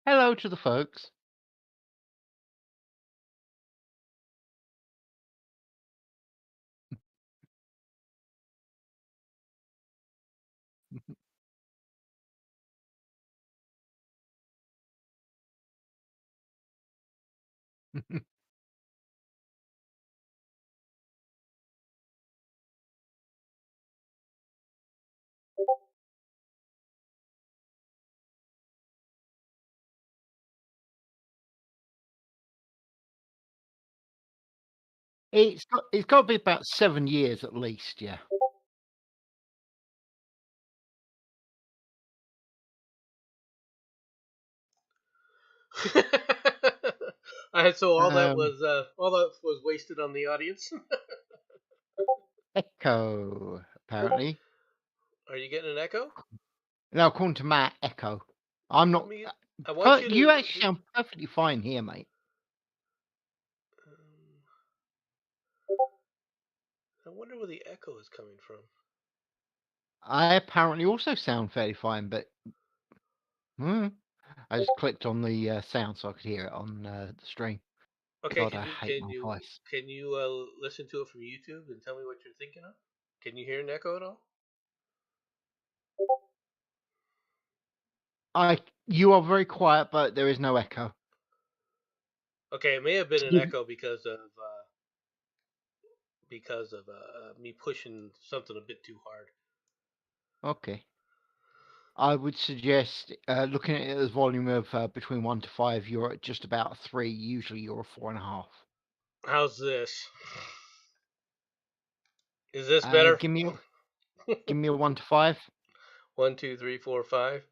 Hello to the folks. It's got to be about 7 years at least, yeah. So Um, all that was wasted on the audience. Echo, apparently. Are you getting an echo? Now, according to Matt, Echo. I'm Let not. me. I want you You to. actually sound perfectly fine here, mate. I wonder where the echo is coming from. I apparently also sound fairly fine, but hmm, I just clicked on the sound so I could hear it on the stream. Okay, God, I hate my voice. can you listen to it from YouTube and tell me what you're thinking of? Can you hear an echo at all? You are very quiet, but there is no echo. Okay, it may have been an echo because of me pushing something a bit too hard. Okay. I would suggest looking at it as volume of between 1 to 5. You're at just about a 3. Usually, you're a 4.5. How's this? Is this better? Give me a 1 to 5. 1, 2, 3, 4, 5.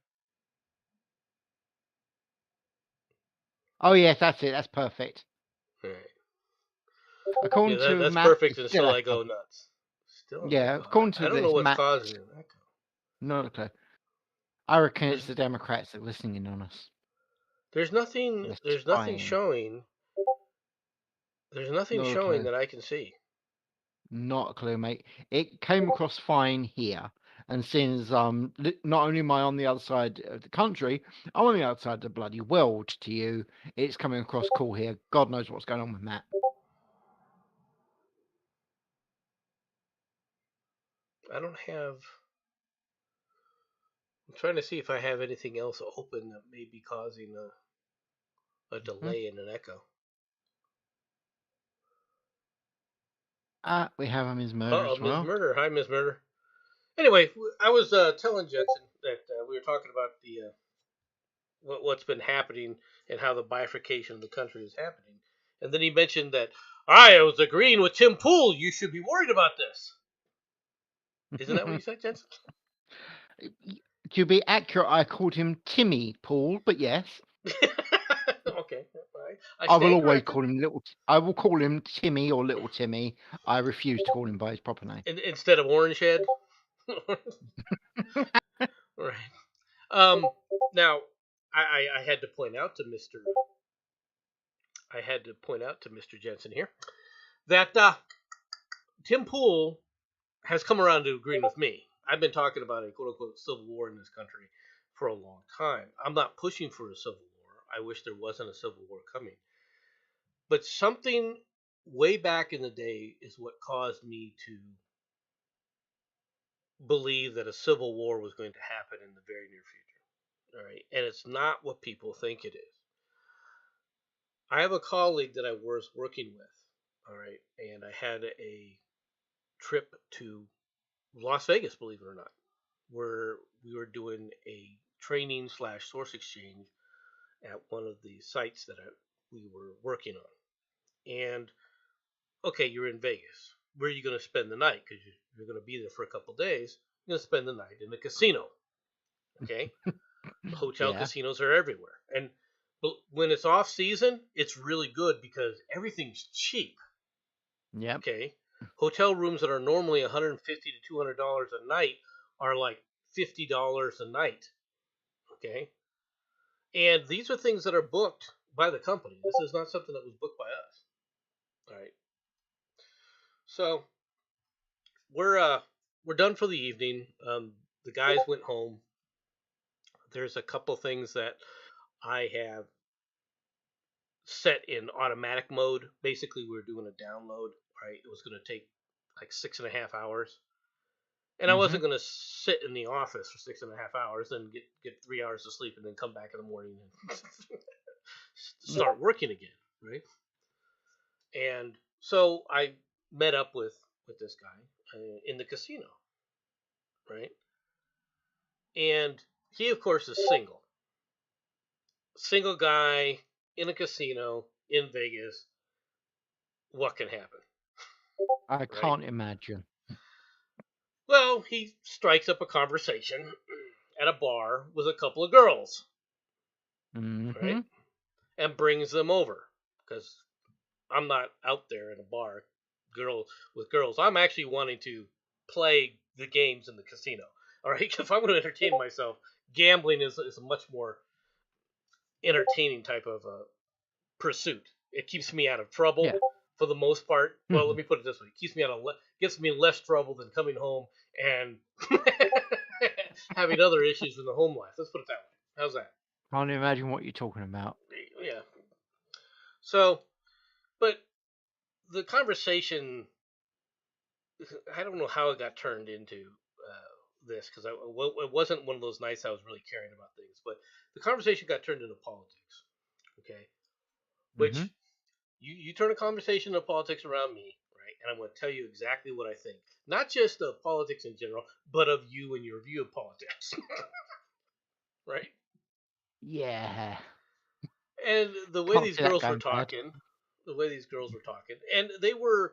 Oh yes, that's it. That's perfect. All right. Yeah, According to that's Matt, perfect it's still until I echo. go nuts. Still an Yeah, echo. according I to don't know this, what's Matt, causing an echo. not a clue. I reckon it's There's the Democrats that are listening in on us. there's nothing They're there's nothing spying. showing. There's nothing Not a showing clue. that I can see. Not a clue, mate. It came across fine here, and since not only am I on the other side of the country, I'm on the other side of the bloody world to you. It's coming across cool here. God knows what's going on with Matt. I don't have. I'm trying to see if I have anything else open that may be causing a Hmm? delay in an echo. We have him as Uh murder oh, as Ms. well. Murder. Hi, Ms. Murder. Anyway, I was telling Jensen that we were talking about the what's been happening and how the bifurcation of the country is happening. And then he mentioned that I was agreeing with Tim Pool. You should be worried about this. Isn't that what you said, Jensen? To be accurate, I called him Timmy Paul, but yes, Okay, all right. I I will stand always corrected. call him Little. I will call him Timmy or Little Timmy. I refuse to call him by his proper name. Instead of Orange Head. Right. Um. Now, I had to point out to Mister. I had to point out to Mister Jensen here that Tim Pool has come around to agreeing with me. I've been talking about a quote unquote civil war in this country for a long time. I'm not pushing for a civil war. I wish there wasn't a civil war coming. But something way back in the day is what caused me to believe that a civil war was going to happen in the very near future. All right. And it's not what people think it is. I have a colleague that I was working with. All right. And I had a trip to Las Vegas, believe it or not, where we were doing a training slash source exchange at one of the sites that we were working on. And okay, you're in Vegas. Where are you going to spend the night? Because you're going to be there for a couple days. You're going to spend the night in the casino. Okay, hotel Yeah. casinos are everywhere, and when it's off season, it's really good because everything's cheap. Yep. Okay, hotel rooms that are normally $150 to $200 a night are like $50 a night. Okay, and these are things that are booked by the company. This is not something that was booked by us. All right, so we're done for the evening. The guys went home. There's a couple things that I have set in automatic mode. Basically, we were doing a download. Right, it was going to take like 6.5 hours, and I Mm-hmm. wasn't going to sit in the office for 6.5 hours and get 3 hours of sleep and then come back in the morning and start working again. Right, and so I met up with this guy in the casino. Right, and he of course is single guy in a casino in Vegas. What can happen? I Right. can't imagine. Well, he strikes up a conversation at a bar with a couple of girls, right? Mm-hmm. And brings them over because I'm not out there in a bar girl with girls. I'm actually wanting to play the games in the casino. All right, if I'm going to entertain myself, gambling is a much more entertaining type of pursuit. It keeps me out of trouble Yeah. for the most part. Well, let Mm-hmm. me put it this way: it keeps me gets me less trouble than coming home and having other issues in the home life. Let's put it that way. How's that? Can't imagine what you're talking about. Yeah. So, but the conversation, I don't know how it got turned into this because it wasn't one of those nights I was really caring about things, but the conversation got turned into politics. Okay, Mm-hmm. which you turn a conversation of politics around me, right? And I'm going to tell you exactly what I think, not just of politics in general, but of you and your view of politics, right? Yeah. And the way Can't these see that girls were going bad. talking, and they were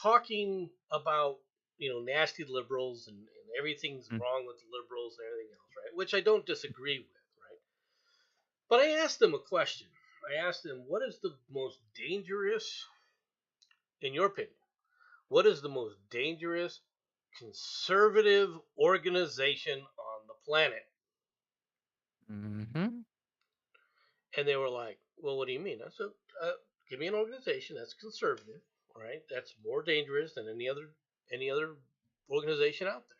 talking about nasty liberals and everything's Mm. wrong with the liberals and everything else, right? Which I don't disagree with, right? But I asked them a question. I asked them, what is the most dangerous, in your opinion? What is the most dangerous conservative organization on the planet? Mm-hmm. And they were like, well, what do you mean? I said, give me an organization that's conservative, right? That's more dangerous than any other organization out there.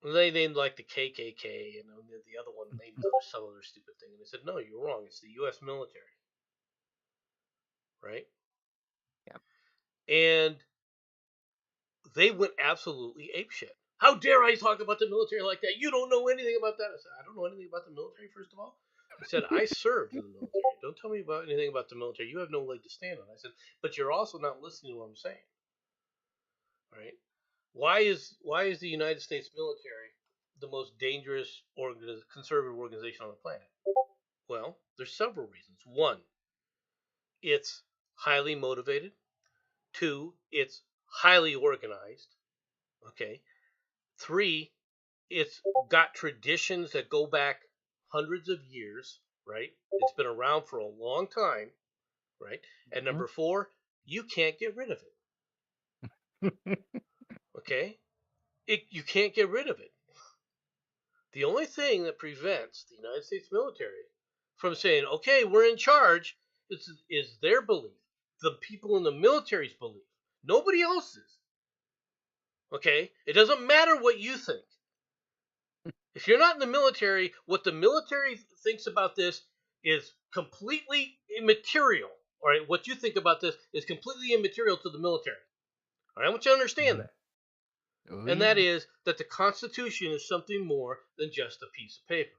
And they named like the KKK, and the other one named some other stupid thing. And they said, no, you're wrong. It's the U.S. military, right? Yep. And they went absolutely apeshit. How dare I talk about the military like that? You don't know anything about that. I said, I don't know anything about the military, first of all. I said, I served in the military. Don't tell me about anything about the military. You have no leg to stand on. I said, but you're also not listening to what I'm saying. Right? Why is the United States military the most dangerous conservative organization on the planet? Well, there's several reasons. One, it's highly motivated. Two, it's highly organized. Okay. Three, it's got traditions that go back hundreds of years, right? It's been around for a long time, right? And Mm-hmm. number four, you can't get rid of it, okay? You can't get rid of it. The only thing that prevents the United States military from saying, okay, we're in charge, is their belief, the people in the military's belief, nobody else's, okay? It doesn't matter what you think. If you're not in the military, what the military thinks about this is completely immaterial. All right, what you think about this is completely immaterial to the military. All right, I want you to understand that. Oh And that yeah. is that the Constitution is something more than just a piece of paper.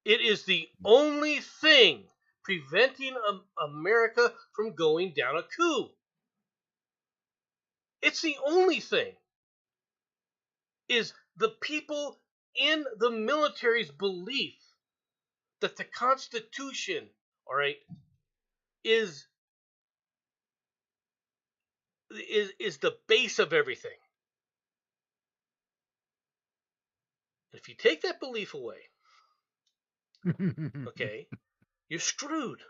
It is the only thing preventing America from going down a coup. It's the only thing. Is the people in the military's belief that the Constitution, all right, is is the base of everything. If you take that belief away, okay, you're screwed.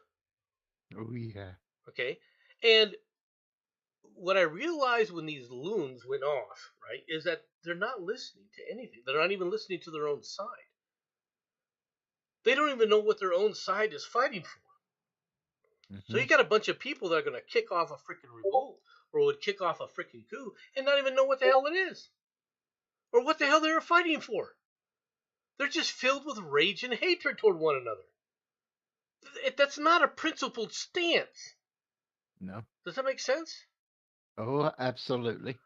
Oh yeah. Okay, and what I realized when these loons went off, right, is that they're not listening to anything. They're not even listening to their own side. They don't even know what their own side is fighting for. So Mm-hmm. you got a bunch of people that are going to kick off a freaking revolt or would kick off a freaking coup and not even know what the hell it is or what the hell they were fighting for. They're just filled with rage and hatred toward one another. That's not a principled stance. No. Does that make sense? Oh, absolutely.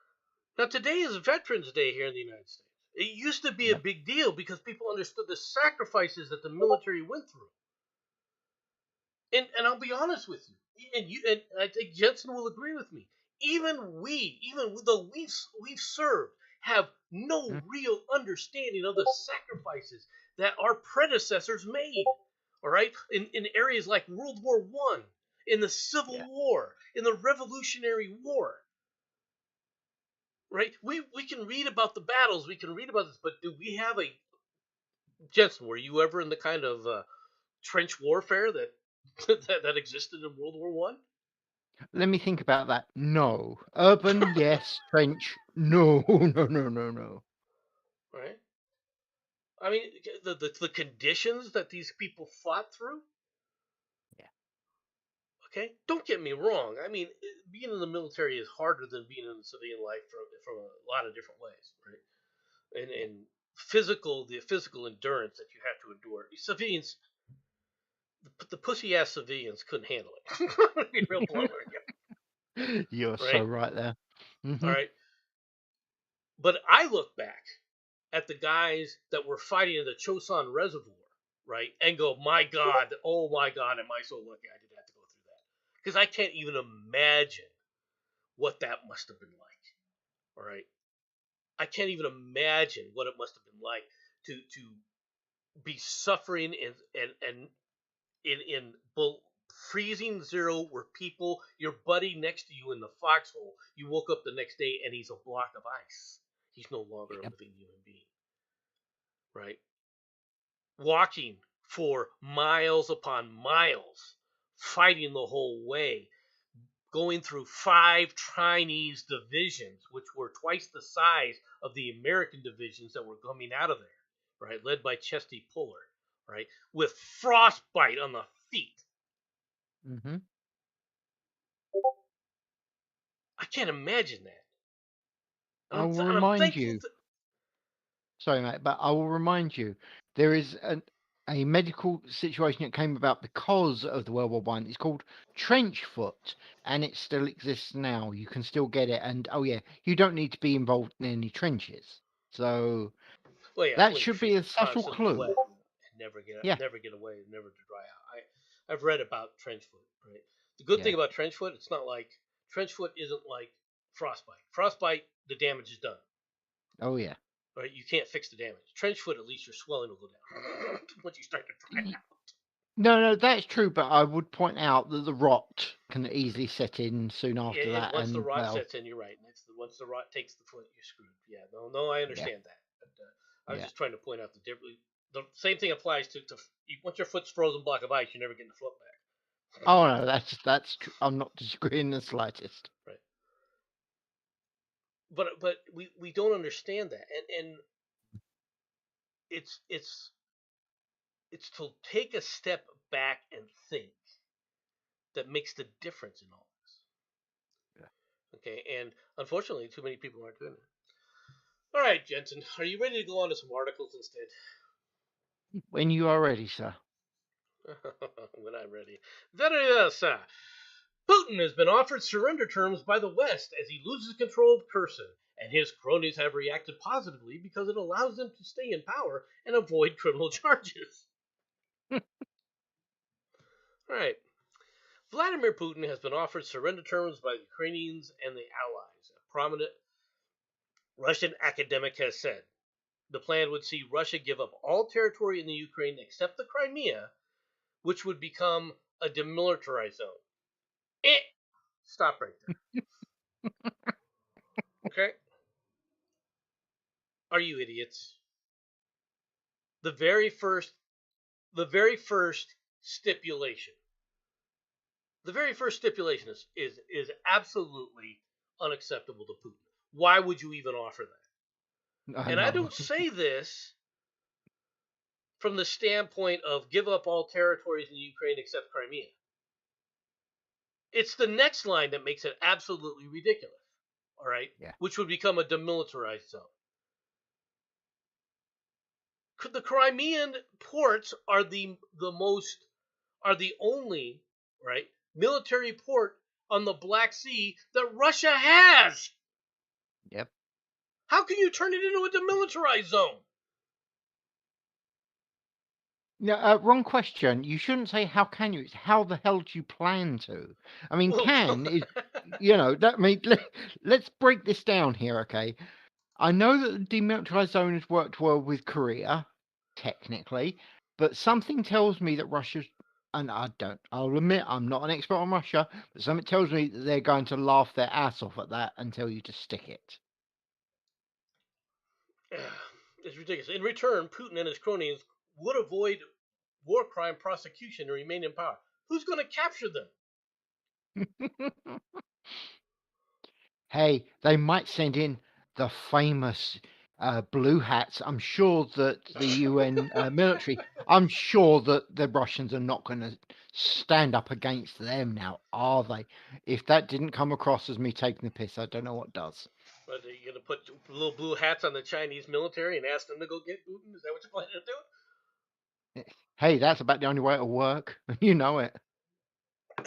Now, today is Veterans Day here in the United States. It used to be a Yep. big deal because people understood the sacrifices that the military went through. And I'll be honest with you, and I think Jensen will agree with me. Even though we've served, have no Mm. real understanding of the sacrifices that our predecessors made. All right, in areas like World War One, in the Civil Yeah. War, in the Revolutionary War. Right? We can read about the battles, we can read about this, but do we have a Jensen? Were you ever in the kind of trench warfare that that existed in World War One? Let me think about that. No. Urban, yes. Trench, no. No, no, no, no. Right? I mean, the conditions that these people fought through. Yeah. Okay, don't get me wrong. I mean, being in the military is harder than being in civilian life from a lot of different ways, right? Yeah. And the physical endurance that you have to endure. Civilians, the pussy ass civilians couldn't handle it. I'm gonna be real blunt with you, You're so right? right there. All Hmm. right, but I look back at the guys that were fighting in the Chosin Reservoir, right, and go, my God, oh my God, am I so lucky I didn't have to go through that? Because I can't even imagine what that must have been like. All right, I can't even imagine what it must have been like to be suffering and in freezing zero, where people, your buddy next to you in the foxhole, you woke up the next day and he's a block of ice. He's no longer a Yep. living human being, right? Walking for miles upon miles, fighting the whole way, going through 5 Chinese divisions, which were twice the size of the American divisions that were coming out of there, right? Led by Chesty Puller, right? With frostbite on the feet. Hmm. I can't imagine that. And I will and I'm remind thankful. you. Sorry, mate, but I will remind you. There is a medical situation that came about because of the World War One. It's called trench foot, and it still exists now. You can still get it, and oh yeah, you don't need to be involved in any trenches. So Well, yeah, it's that when your should feet be a are subtle constantly clue. wet and Yeah. never get away, and never to dry out. I've read about trench foot. Right. The good thing Yeah. about trench foot, it's not like trench foot isn't like frostbite. Frostbite, the damage is done. Oh yeah. Right. You can't fix the damage. Trench foot, at least your swelling will go down once you start to dry Y- out. No, no, that's true. But I would point out that the rot can easily set in soon after And that, once the and rot well, sets in, you're right. And once the rot takes the foot, you're screwed. Yeah, no, I yeah, understand that. But I was yeah. just trying to point out the difference. The same thing applies to once your foot's frozen block of ice, you're never getting the foot back. Oh no, that's true. I'm not disagreeing the slightest. Right. But we don't understand that, and it's it's to take a step back and think that makes the difference in all this. Yeah. Okay, and unfortunately, too many people aren't doing it. All right, Jensen, are you ready to go on to some articles instead? When you are ready, sir. When I'm ready. Very well, sir. Putin has been offered surrender terms by the West as he loses control of Kherson, and his cronies have reacted positively because it allows them to stay in power and avoid criminal charges. All right. Vladimir Putin has been offered surrender terms by the Ukrainians and the Allies. A prominent Russian academic has said the plan would see Russia give up all territory in the Ukraine except the Crimea, which would become a demilitarized zone. Eh. Stop right there. Okay? Are you idiots? The very first the very first stipulation. The very first stipulation is absolutely unacceptable to Putin. Why would you even offer that? I And I know. don't say this from the standpoint of give up all territories in Ukraine except Crimea. It's the next line that makes it absolutely ridiculous. All right? Yeah. Which would become a demilitarized zone. The Crimean ports are the only, right, military port on the Black Sea that Russia has. Yep. How can you turn it into a demilitarized zone? No, wrong question. You shouldn't say how can you. It's how the hell do you plan to? I mean, Well, can is, that. I mean, let's break this down here, okay? I know that the demilitarized zone has worked well with Korea, technically, but something tells me that Russia's, and I'll admit I'm not an expert on Russia, but something tells me that they're going to laugh their ass off at that and tell you to stick it. it's ridiculous. In return, Putin and his cronies would avoid war crime prosecution and remain in power. Who's going to capture them? Hey, they might send in the famous blue hats. I'm sure that the UN military, I'm sure that the Russians are not going to stand up against them now, are they? If that didn't come across as me taking the piss, I don't know what does. But are you going to put little blue hats on the Chinese military and ask them to go get Putin? Is that what you're planning to do? Hey, that's about the only way it'll work. You know it.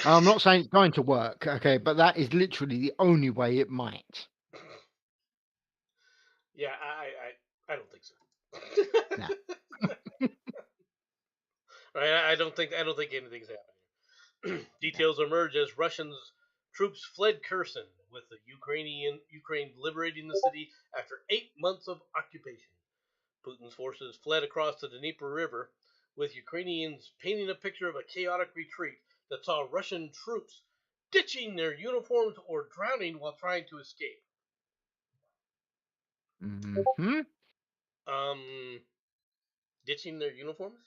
I'm not saying it's going to work, okay, but that is literally the only way it might. Yeah, I don't think so. Nah. Right, I don't think anything's happening. Details emerge as Russians troops fled Kherson, with the Ukraine liberating the city after 8 months of occupation. Putin's forces fled across the Dnieper River, with Ukrainians painting a picture of a chaotic retreat that saw Russian troops ditching their uniforms or drowning while trying to escape. Hmm. Ditching their uniforms?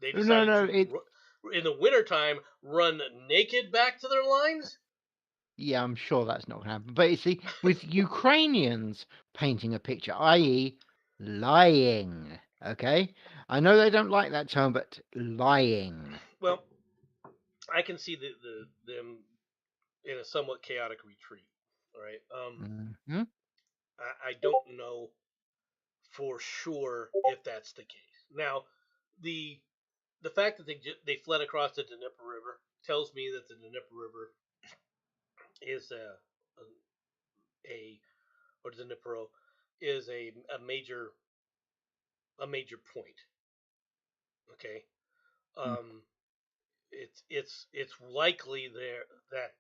They No, decided no, to, in the wintertime, run naked back to their lines? yeah, I'm sure that's not going to happen. But you see, with Ukrainians painting a picture, i.e., lying, okay? I know they don't like that term, but lying. Well, I can see them in a somewhat chaotic retreat. All right. Hmm. I don't know for sure if that's the case. Now, the the fact that they fled across the Dnieper River tells me that the Dnieper River is a or the Dnipro is a major point. Okay. Um, it's likely there that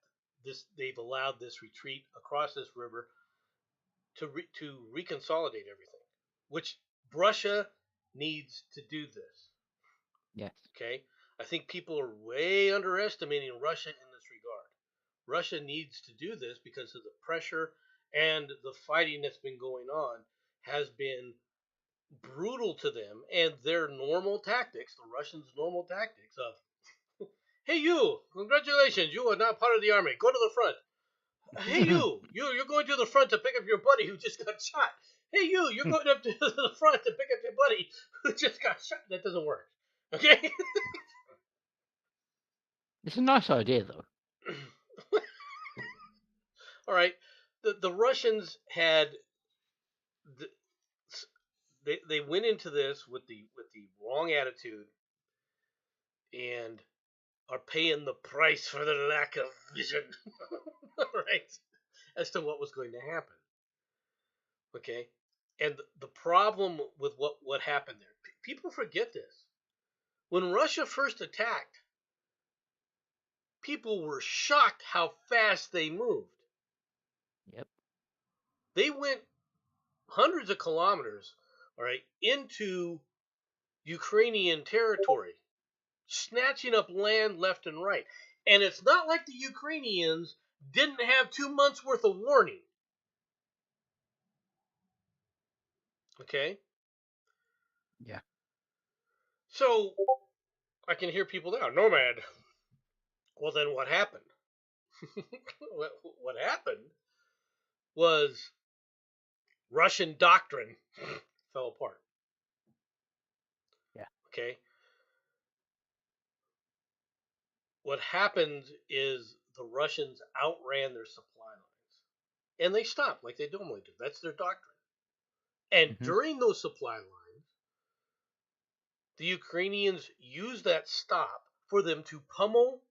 they've allowed this retreat across this river to reconsolidate everything, which Russia needs to do this. Yes. Okay, I think people are way underestimating Russia in this regard. Russia needs to do this because of the pressure and the fighting that's been going on has been brutal to them, and their normal tactics, the Russians' normal tactics of, hey you, congratulations, you are now part of the army, go to the front. Hey you're going to the front to pick up your buddy who just got shot. Hey you're going up to the front to pick up your buddy who just got shot. That doesn't work. Okay. It's a nice idea, though. All right. The Russians had the, they went into this with the wrong attitude and are paying the price for their lack of vision. Right, as to what was going to happen. Okay, and the problem with what happened there, people forget this. When Russia first attacked, people were shocked how fast they moved. Yep. They went hundreds of kilometers, all right, into Ukrainian territory, snatching up land left and right. And it's not like the Ukrainians didn't have 2 months worth of warning. Okay? Yeah. So I can hear people now, Nomad. Well, then what happened? What happened was Russian doctrine fell apart. Yeah. Okay? What happened is the Russians outran their supply lines. And they stopped like they normally do. That's their doctrine. And Hmm. during those supply lines, The Ukrainians used that stop for them to pummel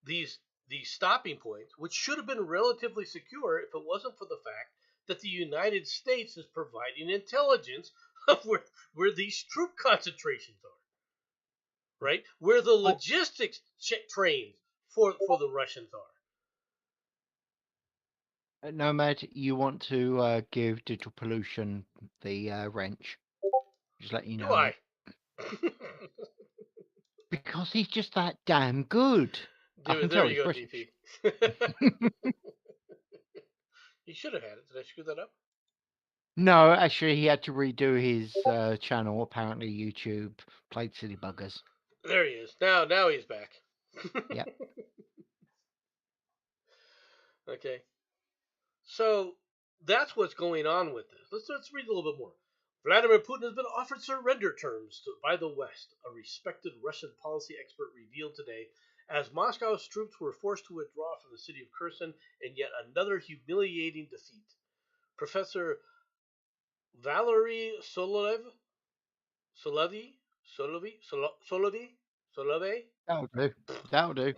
these stopping points, which should have been relatively secure if it wasn't for the fact that the United States is providing intelligence of where these troop concentrations are, right? Where the Oh, logistics trains for the Russians are. Nomad, you want to give digital pollution the wrench? Just let you Do know, I? mate. Because he's just that damn good. I can There tell you he's go, British. DP. You should have had it. Did I screw that up? No, actually, he had to redo his channel. Apparently, YouTube played silly buggers. There he is. Now he's back. Yep. Okay. So that's what's going on with this. Let's read a little bit more. Vladimir Putin has been offered surrender terms by the West, a respected Russian policy expert revealed today, as Moscow's troops were forced to withdraw from the city of Kherson in yet another humiliating defeat. Professor Valery Solovey, That'll do. That'll do.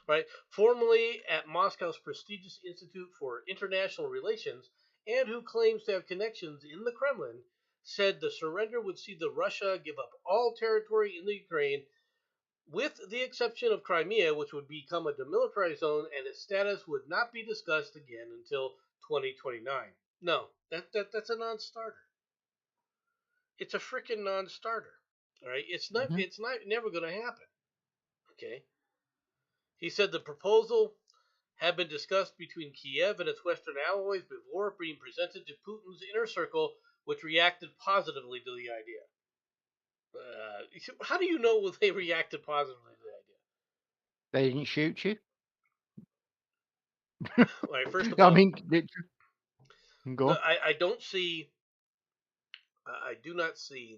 right, formerly at Moscow's prestigious Institute for International Relations, and who claims to have connections in the Kremlin, said the surrender would see the Russia give up all territory in the Ukraine, with the exception of Crimea, which would become a demilitarized zone, and its status would not be discussed again until 2029. No, that's a non-starter. It's a freaking non-starter. All right, it's not. Mhm. It's not never going to happen. Okay. He said the proposal had been discussed between Kiev and its Western allies before being presented to Putin's inner circle, which reacted positively to the idea. How do you know when they reacted positively to the idea? They didn't shoot you. All right, first of I all, mean, go on. I don't see. I do not see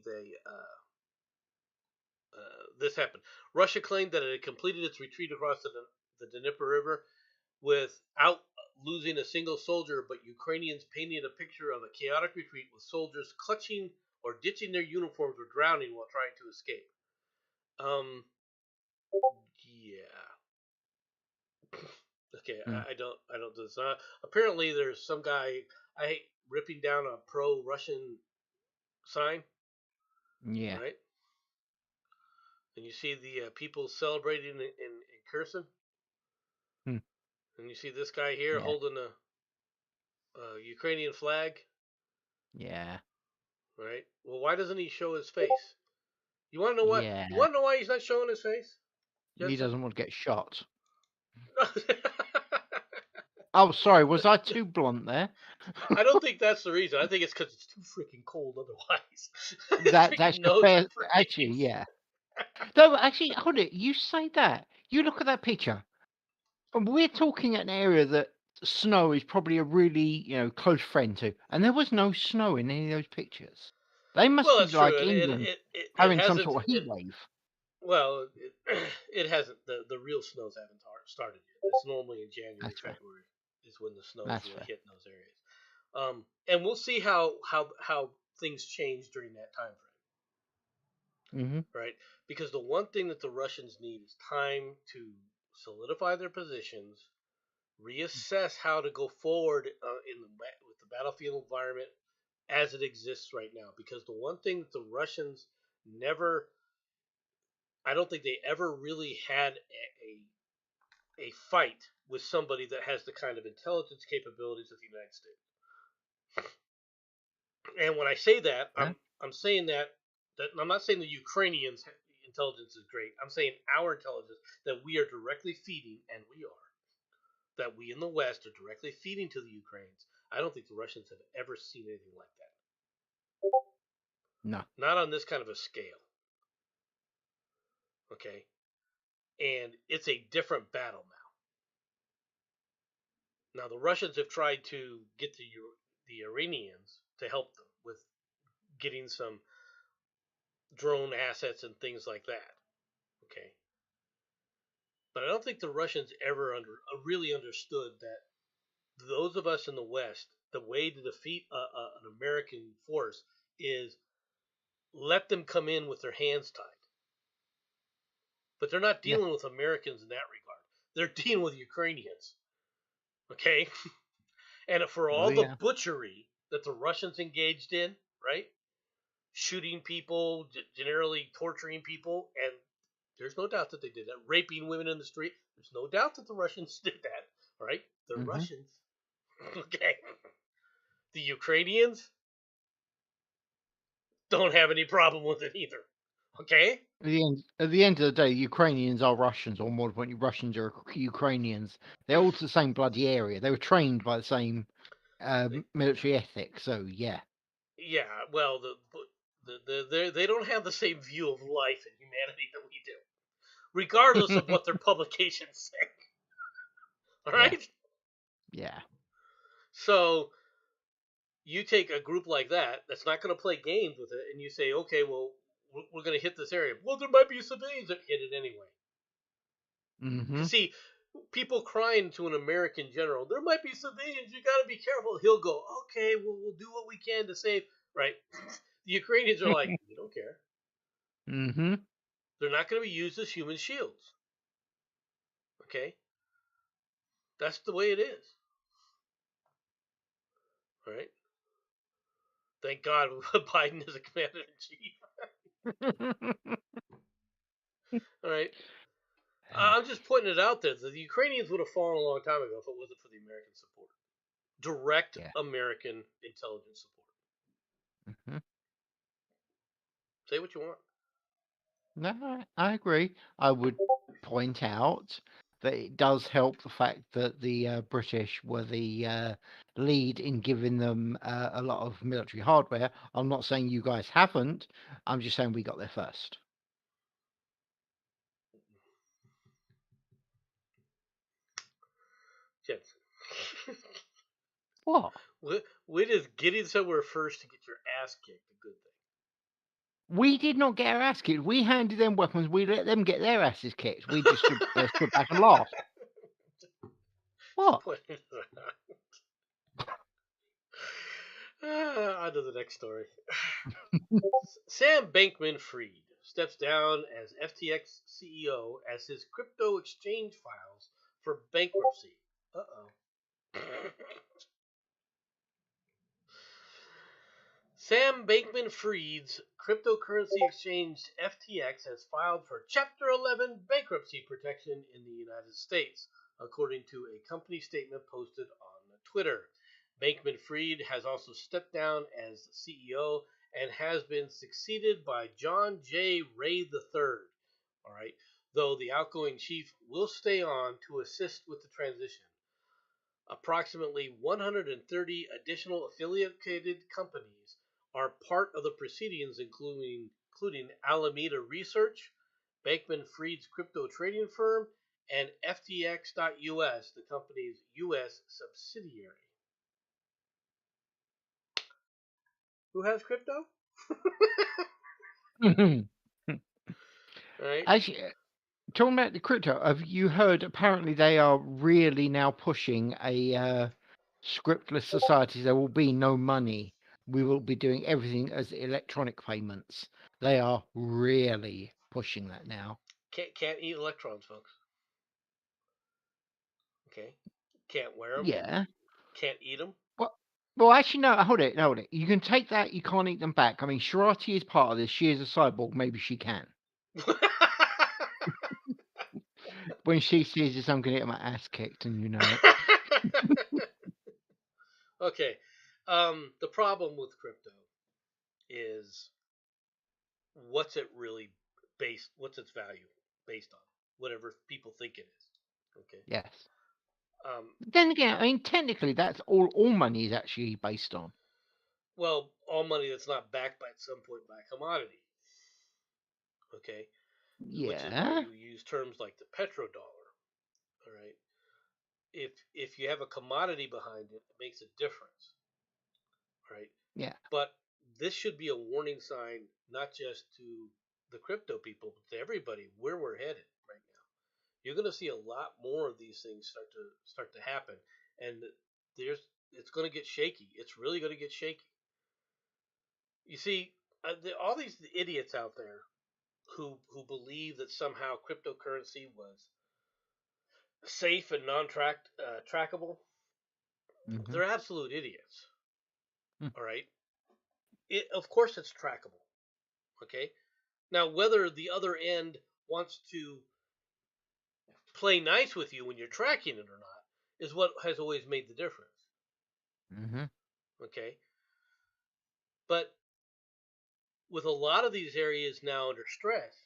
this happen. Russia claimed that it had completed its retreat across the Dnieper River without losing a single soldier, but Ukrainians painted a picture of a chaotic retreat with soldiers clutching or ditching their uniforms or drowning while trying to escape. Um, yeah. Okay, Mm. I don't do this. Apparently, there's some guy ripping down a pro-Russian sign, Yeah. right? And you see the people celebrating in Kherson, Hmm. and you see this guy here Yeah. holding a Ukrainian flag, Yeah. right? Well, why doesn't he show his face? You want to know what? Yeah. You want to know why he's not showing his face, He Jensen? doesn't want to get shot. Oh, sorry. Was I too blunt there? I don't think that's the reason. I think it's because it's too freaking cold otherwise. His That's freaking actually nose fair. would Actually, freeze. yeah. No, actually, hold it. You say that. You look at that picture. And we're talking an area that snow is probably a really, close friend to. And there was no snow in any of those pictures. They must Well, be that's true. like England It having some hasn't. sort of heat wave. Well, it hasn't. The real snows haven't started yet. It's normally in January, That's fair. February is when the snows That's really fair. hit in those areas. And we'll see how things change during that time Mm-hmm. frame, right? Because the one thing that the Russians need is time to solidify their positions, reassess how to go forward with the battlefield environment as it exists right now. Because the one thing that the Russians never, I don't think they ever really had a fight with somebody that has the kind of intelligence capabilities of the United States. And when I say that, Yeah. I'm saying that I'm not saying the Ukrainians' intelligence is great. I'm saying our intelligence that we are directly feeding, and we are, that we in the West are directly feeding to the Ukrainians. I don't think the Russians have ever seen anything like that. No. Not on this kind of a scale. Okay, and it's a different battle now. Now the Russians have tried to get the Iranians to help them with getting some drone assets and things like that. Okay, but I don't think the Russians ever really understood that those of us in the West, the way to defeat an American force is let them come in with their hands tied. But they're not Yeah. dealing with Americans in that regard. They're dealing with Ukrainians. Okay? And for Oh all the yeah. butchery that the Russians engaged in, right? Shooting people, generally torturing people, and there's no doubt that they did that. Raping women in the street. There's no doubt that the Russians did that. Right? They're Hmm. Russians. Okay. The Ukrainians don't have any problem with it either. Okay? At the end of the day, Ukrainians are Russians, or more importantly, Russians are Ukrainians. They're all to the same bloody area. They were trained by the same military ethic. So yeah. Yeah, well, they don't have the same view of life and humanity that we do, regardless of what their publications say. All Yeah. right? Yeah. So you take a group like that that's not going to play games with it, and you say, okay, well, we're going to hit this area. Well, there might be civilians that hit it anyway. Hmm. Because see, people crying to an American general, there might be civilians. You got to be careful. He'll go, okay, well, we'll do what we can to save. Right? The Ukrainians are like, we don't care. Hmm. They're not going to be used as human shields. Okay, that's the way it is. All right. Thank God Biden is a commander in chief. All right. I'm just putting it out there that the Ukrainians would have fallen a long time ago if it wasn't for the American support. Direct Yeah. American intelligence support. Hmm. Say what you want. No, I agree. I would point out that it does help the fact that the British were the lead in giving them a lot of military hardware. I'm not saying you guys haven't. I'm just saying we got there first. Yes. What? When is getting somewhere first to get your ass kicked a good thing? We did not get our ass kicked. We handed them weapons. We let them get their asses kicked. We just stood back and laughed. Just What? pointing it out. On to the next story. Sam Bankman-Fried steps down as FTX CEO as his crypto exchange files for bankruptcy. Uh-oh. Sam Bankman-Fried's cryptocurrency exchange FTX has filed for Chapter 11 bankruptcy protection in the United States, according to a company statement posted on Twitter. Bankman-Fried has also stepped down as CEO and has been succeeded by John J. Ray III. All right, though the outgoing chief will stay on to assist with the transition. Approximately 130 additional affiliated companies are part of the proceedings, including Alameda Research, Bankman Fried's crypto trading firm, and FTX.US, the company's US subsidiary. Who has crypto? Right? Actually, talking about the crypto, have you heard? Apparently, they are really now pushing a scriptless society. There will be no money. We will be doing everything as electronic payments. They are really pushing that now. Can't eat electrons, folks. Okay? Can't wear them. Yeah. Can't eat them. Well, well, actually, no. Hold it, hold it. You can take that. You can't eat them back. I mean, Shirati is part of this. She is a cyborg. Maybe she can. When she sees this, I'm gonna get my ass kicked, and you know it. Okay. The problem with crypto is what's it really what's its value based on? Whatever people think it is. Okay. Yes. Um, Then again, I mean, technically, that's all money is actually based on. well, all money that's not backed by at some point by a commodity. Okay. Which is where Yeah. you use terms like the petrodollar. All right. If you have a commodity behind it, it makes a difference. Right. Yeah. But this should be a warning sign, not just to the crypto people, but to everybody where we're headed right now. You're going to see a lot more of these things start to happen, and there's it's going to get shaky. It's really going to get shaky. You see, all these idiots out there who believe that somehow cryptocurrency was safe and trackable, Mm-hmm. they're absolute idiots. Mm. All right, of course it's trackable. Okay, now whether the other end wants to play nice with you when you're tracking it or not is what has always made the difference. Mm-hmm. Okay, but with a lot of these areas now under stress,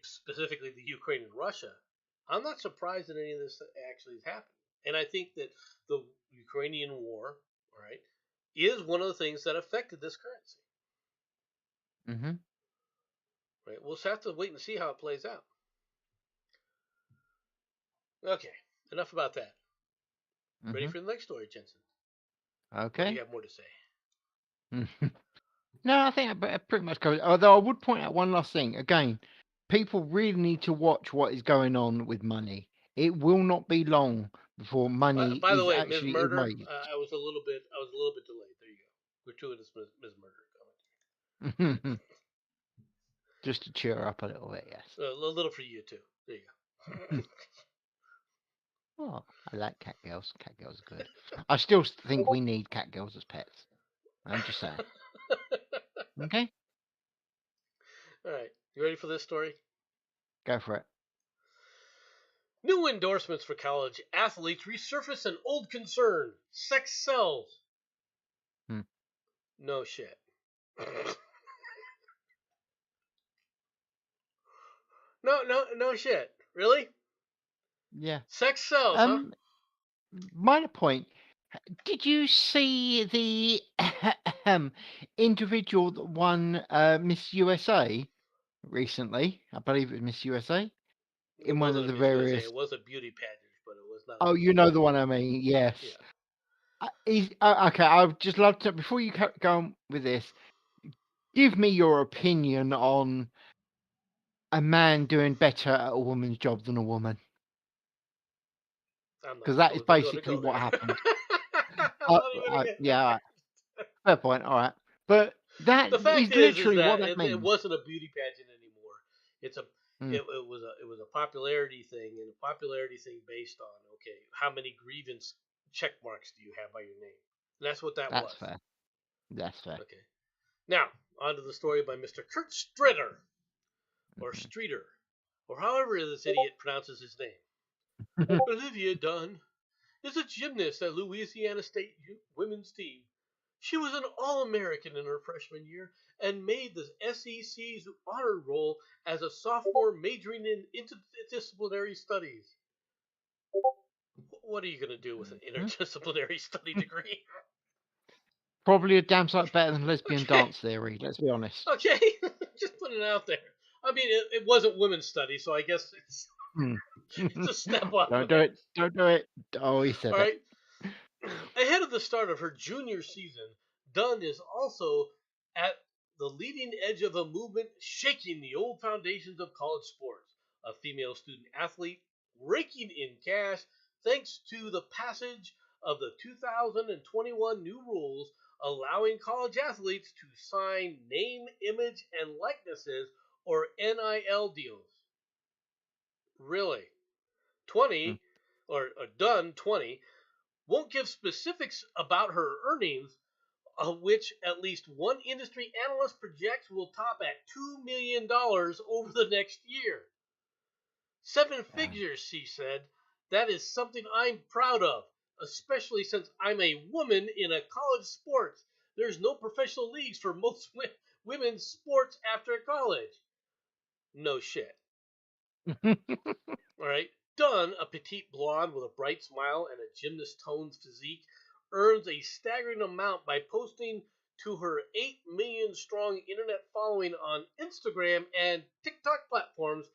specifically the Ukraine and Russia, I'm not surprised that any of this actually has happened. And I think that the Ukrainian war, all right, is one of the things that affected this currency. Mm-hmm. Right? We'll just have to wait and see how it plays out. Okay, enough about that. Ready Mm-hmm. for the next story, Jensen? Or do you Okay. have more to say? Mhm. No, I think that pretty much covers. Although I would point out one last thing. Again, people really need to watch what is going on with money. It will not be long before money By the is way, Ms. actually Murder, erased. I was a little bit delayed. There you go. Gratuitous Ms. Murder Just to cheer up a little bit, yes. comment. A little for you too. There you Hmm. go. Oh, I like cat girls. Cat girls are good. I still think we need cat girls as pets. I'm just saying. Okay, All right, you ready for this story? go for it. New endorsements for college athletes resurface an old concern: sex sells. Hmm. No shit. No shit. Really? Yeah. Sex sells, huh? Minor point. Did you see the individual that won Miss USA recently? I believe it was Miss USA It in one of wasn't a the Miss USA. various. It was a beauty pageant, but it was not a Oh, Miss you know the USA. one I mean. Yes. Yeah. Okay. I would just love to before you go on with this. Give me your opinion on a man doing better at a woman's job than a woman, I'm not because that is going to basically go what there. happened. I'm not even going to get Yeah, all there. right. Fair point. All right, but that The fact is is literally what that that it means. wasn't a beauty pageant anymore. It's a Mm, it was a popularity thing, and a popularity thing based on, okay, how many grievance check marks do you have by your name? And that's what that that's was. fair. That's fair. Okay. Now on to the story by Mr. Kurt Stritter, or Mhm. Streeter, or however this idiot pronounces his name. Olivia Dunn is a gymnast at Louisiana State women's team. She was an All-American in her freshman year and made the SEC's honor roll as a sophomore majoring in interdisciplinary studies. What are you going to do with an Mhm. interdisciplinary study degree? Probably a damn sight better than lesbian Okay, dance theory. Let's be honest. okay, just put it out there. I mean, it wasn't women's studies, so I guess Hmm. it's a step up. Don't do it. Don't do it. Oh, he All said it. right. Ahead of the start of her junior season, Dunn is also at the leading edge of a movement shaking the old foundations of college sports. A female student athlete raking in cash thanks to the passage of the 2021 new rules allowing college athletes to sign name, image, and likenesses, or NIL deals. Really? Mm. 20, or Dunn 20, won't give specifics about her earnings, of which at least one industry analyst projects will top at $2 million over the next year. Seven Yeah. figures, she said. That is something I'm proud of, especially since I'm a woman in a college sports. There's no professional leagues for most women's sports after college. No shit. All right. Dunn, a petite blonde with a bright smile and a gymnast toned physique, earns a staggering amount by posting to her 8 million strong internet following on Instagram and TikTok platforms,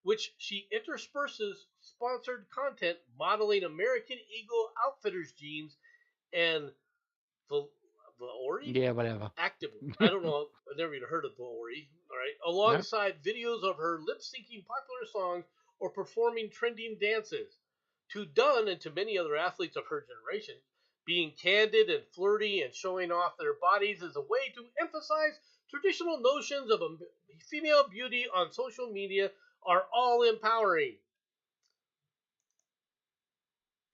which she intersperses sponsored content modeling American Eagle Outfitters jeans and Vaori? Yeah, whatever. Active. I don't know. I've never even heard of Vaori. All right. No. Alongside videos of her lip syncing popular songs or performing trending dances. To Dunn and to many other athletes of her generation, being candid and flirty and showing off their bodies is a way to emphasize Traditional notions of a female beauty on social media are all empowering.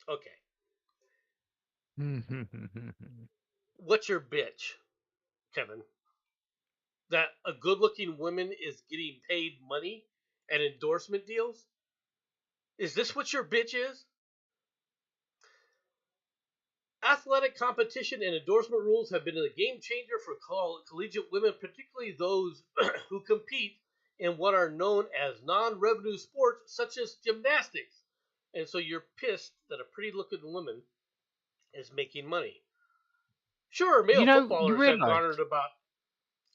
Okay, what's your bitch, Kevin? That a good-looking woman is getting paid money and endorsement deals? Is this what your bitch is? Athletic competition and endorsement rules have been a game changer for collegiate women, particularly those who compete in what are known as non-revenue sports such as gymnastics. And so you're pissed that a pretty-looking woman is making money. Sure, male You footballers have realise garnered about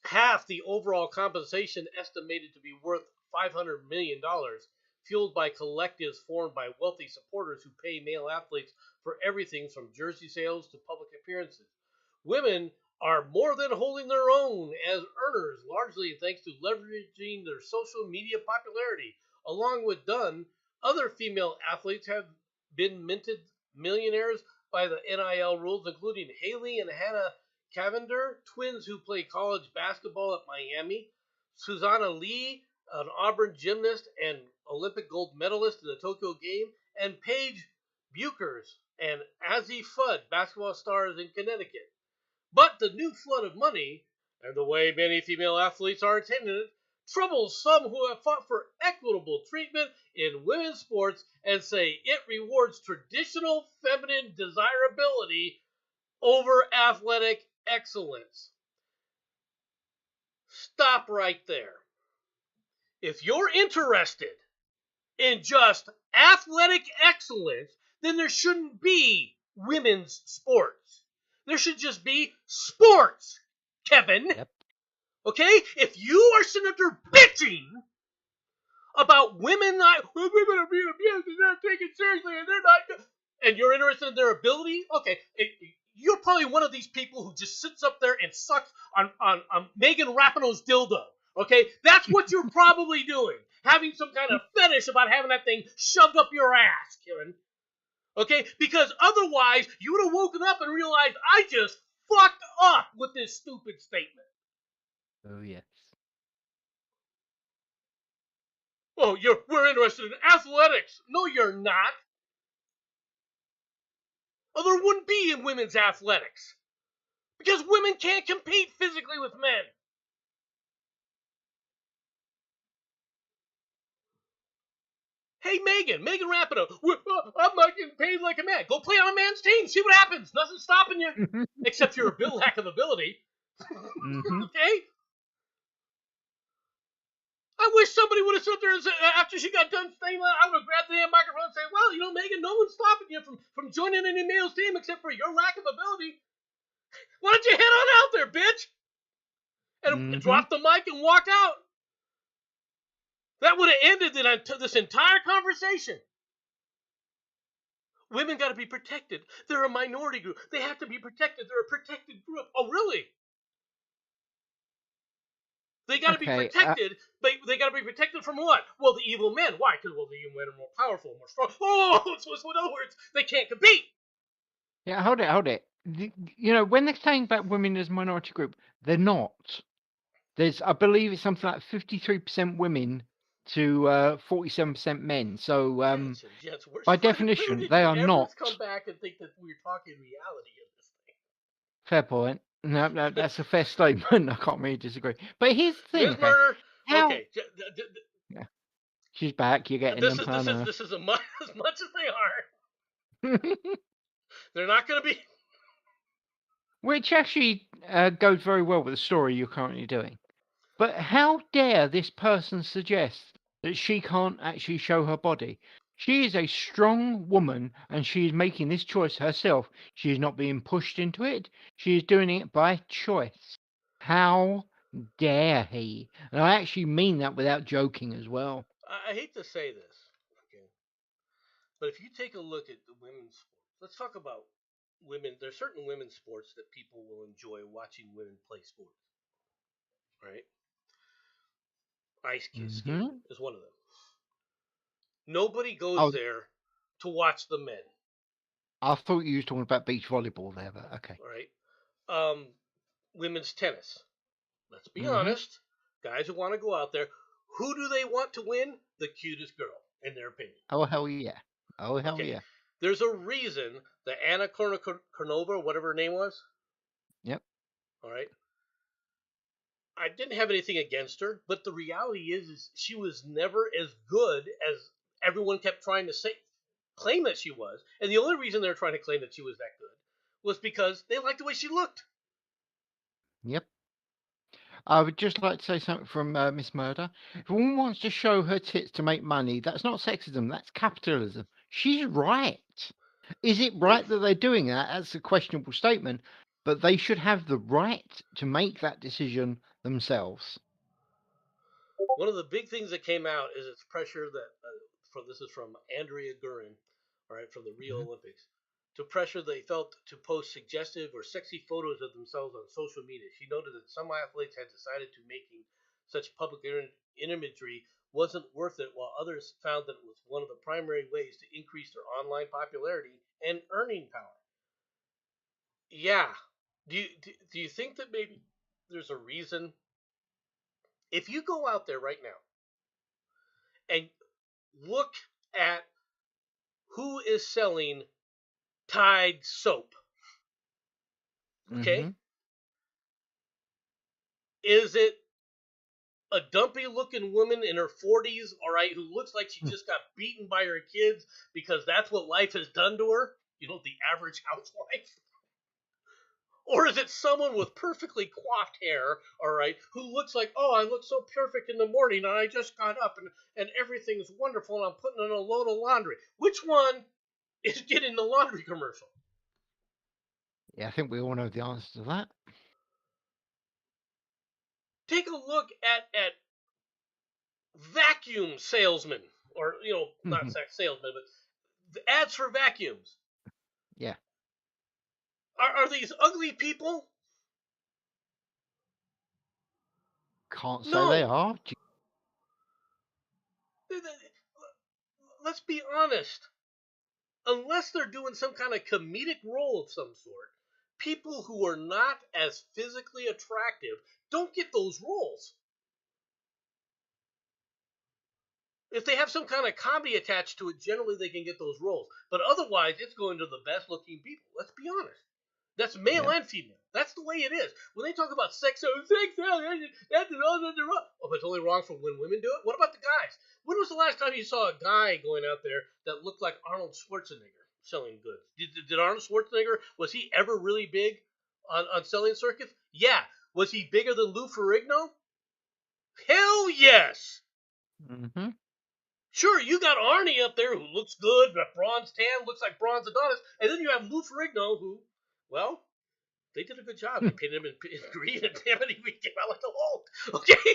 half the overall compensation, estimated to be worth $500 million, fueled by collectives formed by wealthy supporters who pay male athletes for everything from jersey sales to public appearances. Women are more than holding their own as earners, largely thanks to leveraging their social media popularity. Along with Dunn, other female athletes have been minted millionaires by the NIL rules, including Haley and Hannah Cavender, twins who play college basketball at Miami, Susanna Lee, an Auburn gymnast and Olympic gold medalist in the Tokyo game, and Paige Buchers and Azzi Fudd, basketball stars in Connecticut. But the new flood of money, and the way many female athletes are attending it, troubles some who have fought for equitable treatment in women's sports and say it rewards traditional feminine desirability over athletic excellence. Stop right there. If you're interested in just athletic excellence, then there shouldn't be women's sports. There should just be sports, Kevin. Yep. Okay? If you are sitting up there bitching about women women are being abused and they're not taken seriously and they're not, and you're interested in their ability, okay, you're probably one of these people who just sits up there and sucks on Megan Rapinoe's dildo. Okay, that's what you're probably doing, having some kind of fetish about having that thing shoved up your ass, Karen. Okay, because otherwise you would have woken up and realized I just fucked up with this stupid statement. Oh yes. Oh, we're interested in athletics. No, you're not. Oh, there wouldn't be in women's athletics. Because women can't compete physically with men. Hey, Megan Rapinoe, I'm not getting paid like a man. Go play on a man's team. See what happens. Nothing's stopping you. Except your lack of ability. Okay? I wish somebody would have stood there and said, after she got done saying that, I would have grabbed the damn microphone and said, well, Megan, no one's stopping you from joining any male's team except for your lack of ability. Why don't you head on out there, bitch? And drop the mic and walk out. That would have ended this entire conversation. Women got to be protected. They're a minority group. They have to be protected. They're a protected group. Oh, really? They got to be protected, but they got to be protected from what? Well, the evil men. Why? Because, the evil men are more powerful, more strong. Oh, so in other words, they can't compete. Yeah, hold it. When they're saying about women as a minority group, they're not. There's, I believe it's something like 53% women to 47% men. So by definition, they are not. Come back and think that we're talking reality in this thing. Fair point. No, that's a fair statement. I can't really disagree. But here's the thing. Okay. Yeah. She's back. You're getting them. This is as much as they are. They're not going to be. Which actually goes very well with the story you're currently doing. But how dare this person suggest that she can't actually show her body? She is a strong woman and she is making this choice herself. She is not being pushed into it. She is doing it by choice. How dare he? And I actually mean that without joking as well. I hate to say this, okay, but if you take a look at the women's sports, let's talk about women. There's certain women's sports that people will enjoy watching women play sports, right? Ice skating is one of them. Nobody goes there to watch the men. I thought you were talking about beach volleyball there, but okay. All right. Women's tennis. Let's be Mm-hmm. honest. Guys who want to go out there, who do they want to win? The cutest girl, in their opinion. Oh hell yeah. Oh hell Okay, yeah. there's a reason that Anna Kournikova, whatever her name was, Yep. all right, I didn't have anything against her, but the reality is she was never as good as everyone kept trying to claim that she was. And the only reason they're trying to claim that she was that good was because they liked the way she looked. Yep. I would just like to say something from Miss Murder. If a woman wants to show her tits to make money, that's not sexism, that's capitalism. She's right. Is it right that they're doing that? That's a questionable statement, but they should have the right to make that decision themselves. One of the big things that came out is its pressure that, this is from Andrea Gurin, all right, from the Rio Hmm. Olympics, to pressure they felt to post suggestive or sexy photos of themselves on social media. She noted that some athletes had decided to making such public imagery wasn't worth it, while others found that it was one of the primary ways to increase their online popularity and earning power. Yeah. Do you think that maybe there's a reason? If you go out there right now and look at who is selling Tide soap, Hmm. okay? Is it a dumpy looking woman in her 40s, all right, who looks like she just got beaten by her kids because that's what life has done to her? You know, the average housewife? Or is it someone with perfectly coiffed hair, all right, who looks like, oh, I look so perfect in the morning and I just got up and everything's wonderful and I'm putting in a load of laundry? Which one is getting the laundry commercial? Yeah, I think we all know the answer to that. Take a look at vacuum salesmen, or not Hmm. sex salesmen, but the ads for vacuums. Yeah, Are these ugly people? can't say they No. are. Let's be honest. Unless they're doing some kind of comedic role of some sort, people who are not as physically attractive don't get those roles. If they have some kind of comedy attached to it, generally they can get those roles. But otherwise, it's going to the best looking people. Let's be honest. That's male Yep. and female. That's the way it is. When they talk about sex, that's wrong. Oh, but it's only wrong for when women do it. What about the guys? When was the last time you saw a guy going out there that looked like Arnold Schwarzenegger selling goods? Did Arnold Schwarzenegger, was he ever really big on selling circuits? Yeah. Was he bigger than Lou Ferrigno? Hell yes. Hmm. Sure, you got Arnie up there who looks good, got bronze tan, looks like Bronze Adonis, and then you have Lou Ferrigno who, well, they did a good job. They painted him in green, and damn it, he came out like the Hulk. Okay,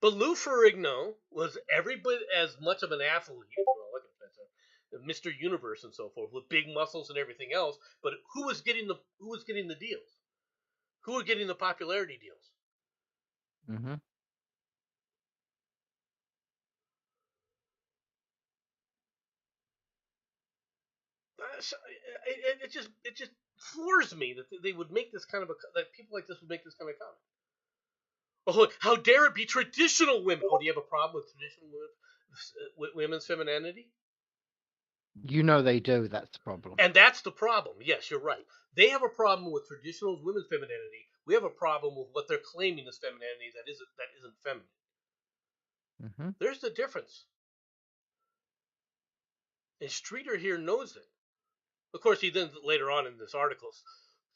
but Lou Ferrigno was every bit as much of an athlete, Mr. Universe and so forth, with big muscles and everything else. But who was getting the deals? Who were getting the popularity deals? Hmm. It just floors me that they would make this kind of that people like this would make this kind of comment. Oh, how dare it be traditional women? Oh, do you have a problem with traditional women's femininity? You know they do. That's the problem. And that's the problem. Yes, you're right. They have a problem with traditional women's femininity. We have a problem with what they're claiming as femininity that isn't feminine. Hmm. There's the difference. And Streeter here knows it. Of course, he then later on in this article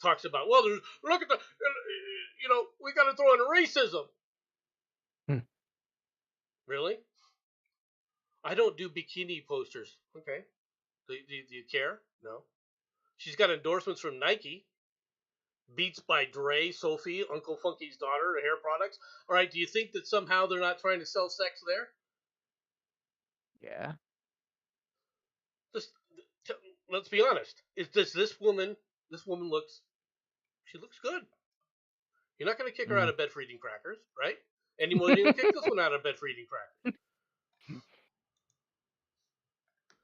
talks about, well, look at we got to throw in racism. Hmm. Really? I don't do bikini posters. Okay. Do you care? No. She's got endorsements from Nike, Beats by Dre, Sophie, Uncle Funky's daughter, hair products. All right, do you think that somehow they're not trying to sell sex there? Yeah. Just let's be honest. Is this woman looks good. You're not going to kick her out Mm. of bed for eating crackers, right? Any more than you kick this one out of bed for eating crackers.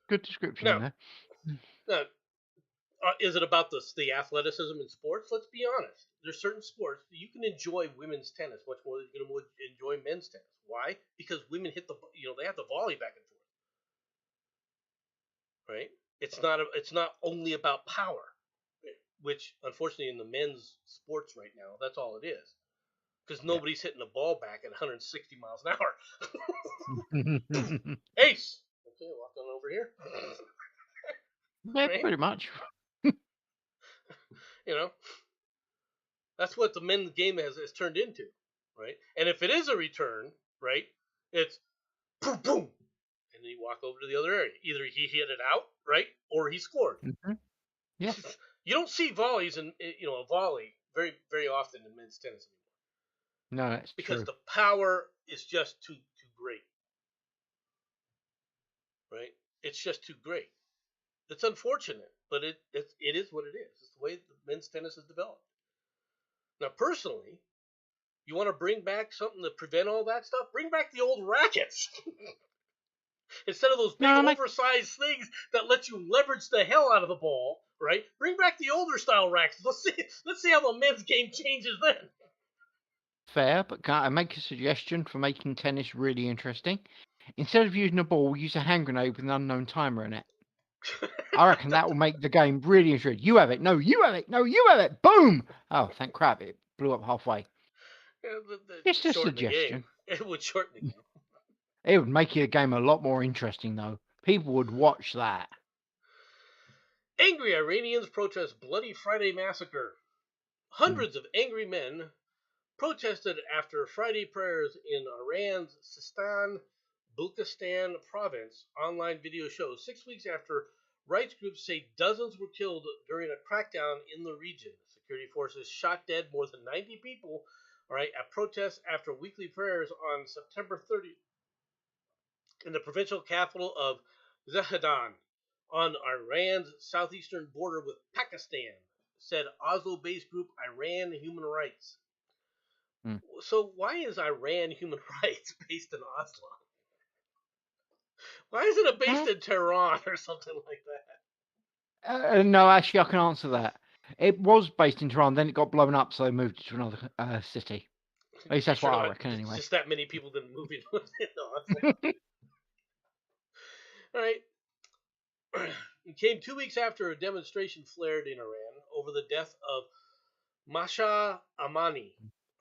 Good description Now, there. now Is it about the athleticism in sports? Let's be honest. There's certain sports that you can enjoy women's tennis much more than you can enjoy men's tennis. Why? Because women hit they have the volley back and forth, right? It's not only about power, which unfortunately in the men's sports right now, that's all it is. Because Yeah. nobody's hitting the ball back at 160 miles an hour. Yeah, Ace. Okay, walk on over here. Right? pretty much. You know, that's what the men's game has turned into, right? And if it is a return, right, it's boom, boom, and then you walk over to the other area. Either he hit it out, right, or he scored. Mhm. Yeah. You don't see volleys and a volley very very often in men's tennis anymore No, that's because true. the power is just too great, right? It's just too great. It's unfortunate, but it is what it is. It's the way the men's tennis has developed. Now, personally, you want to bring back something to prevent all that stuff? Bring back the old rackets. Instead of those big No, make oversized things that let you leverage the hell out of the ball, right? Bring back the older style rackets. Let's see how the men's game changes then. fair, but can I make a suggestion for making tennis really interesting? Instead of using a ball, use a hand grenade with an unknown timer in it. I reckon that will make the game really interesting. You have it. No, you have it. No, you have it. Boom! Oh, thank crap. It blew up halfway. Just a Shorten the game. suggestion. It would shorten the game. It would make the game a lot more interesting, though. People would watch that. Angry Iranians protest Bloody Friday massacre. Mm. Hundreds of angry men protested after Friday prayers in Iran's Sistan Balochistan province. Online video shows 6 weeks after rights groups say dozens were killed during a crackdown in the region. Security forces shot dead more than 90 people, all right, at protests after weekly prayers on September 30th in the provincial capital of Zahedan on Iran's southeastern border with Pakistan, said Oslo-based group Iran Human Rights. Mm. So why is Iran Human Rights based in Oslo? Why isn't it based Uh, in Tehran or something like no, actually, I can answer that. It was based in Tehran, then it got blown up, so they moved it to another city. At least that? that's what I Sure, reckon, anyway. just that many people didn't move into Oslo. All right. It came 2 weeks after a demonstration flared in Iran over the death of Masha Amani,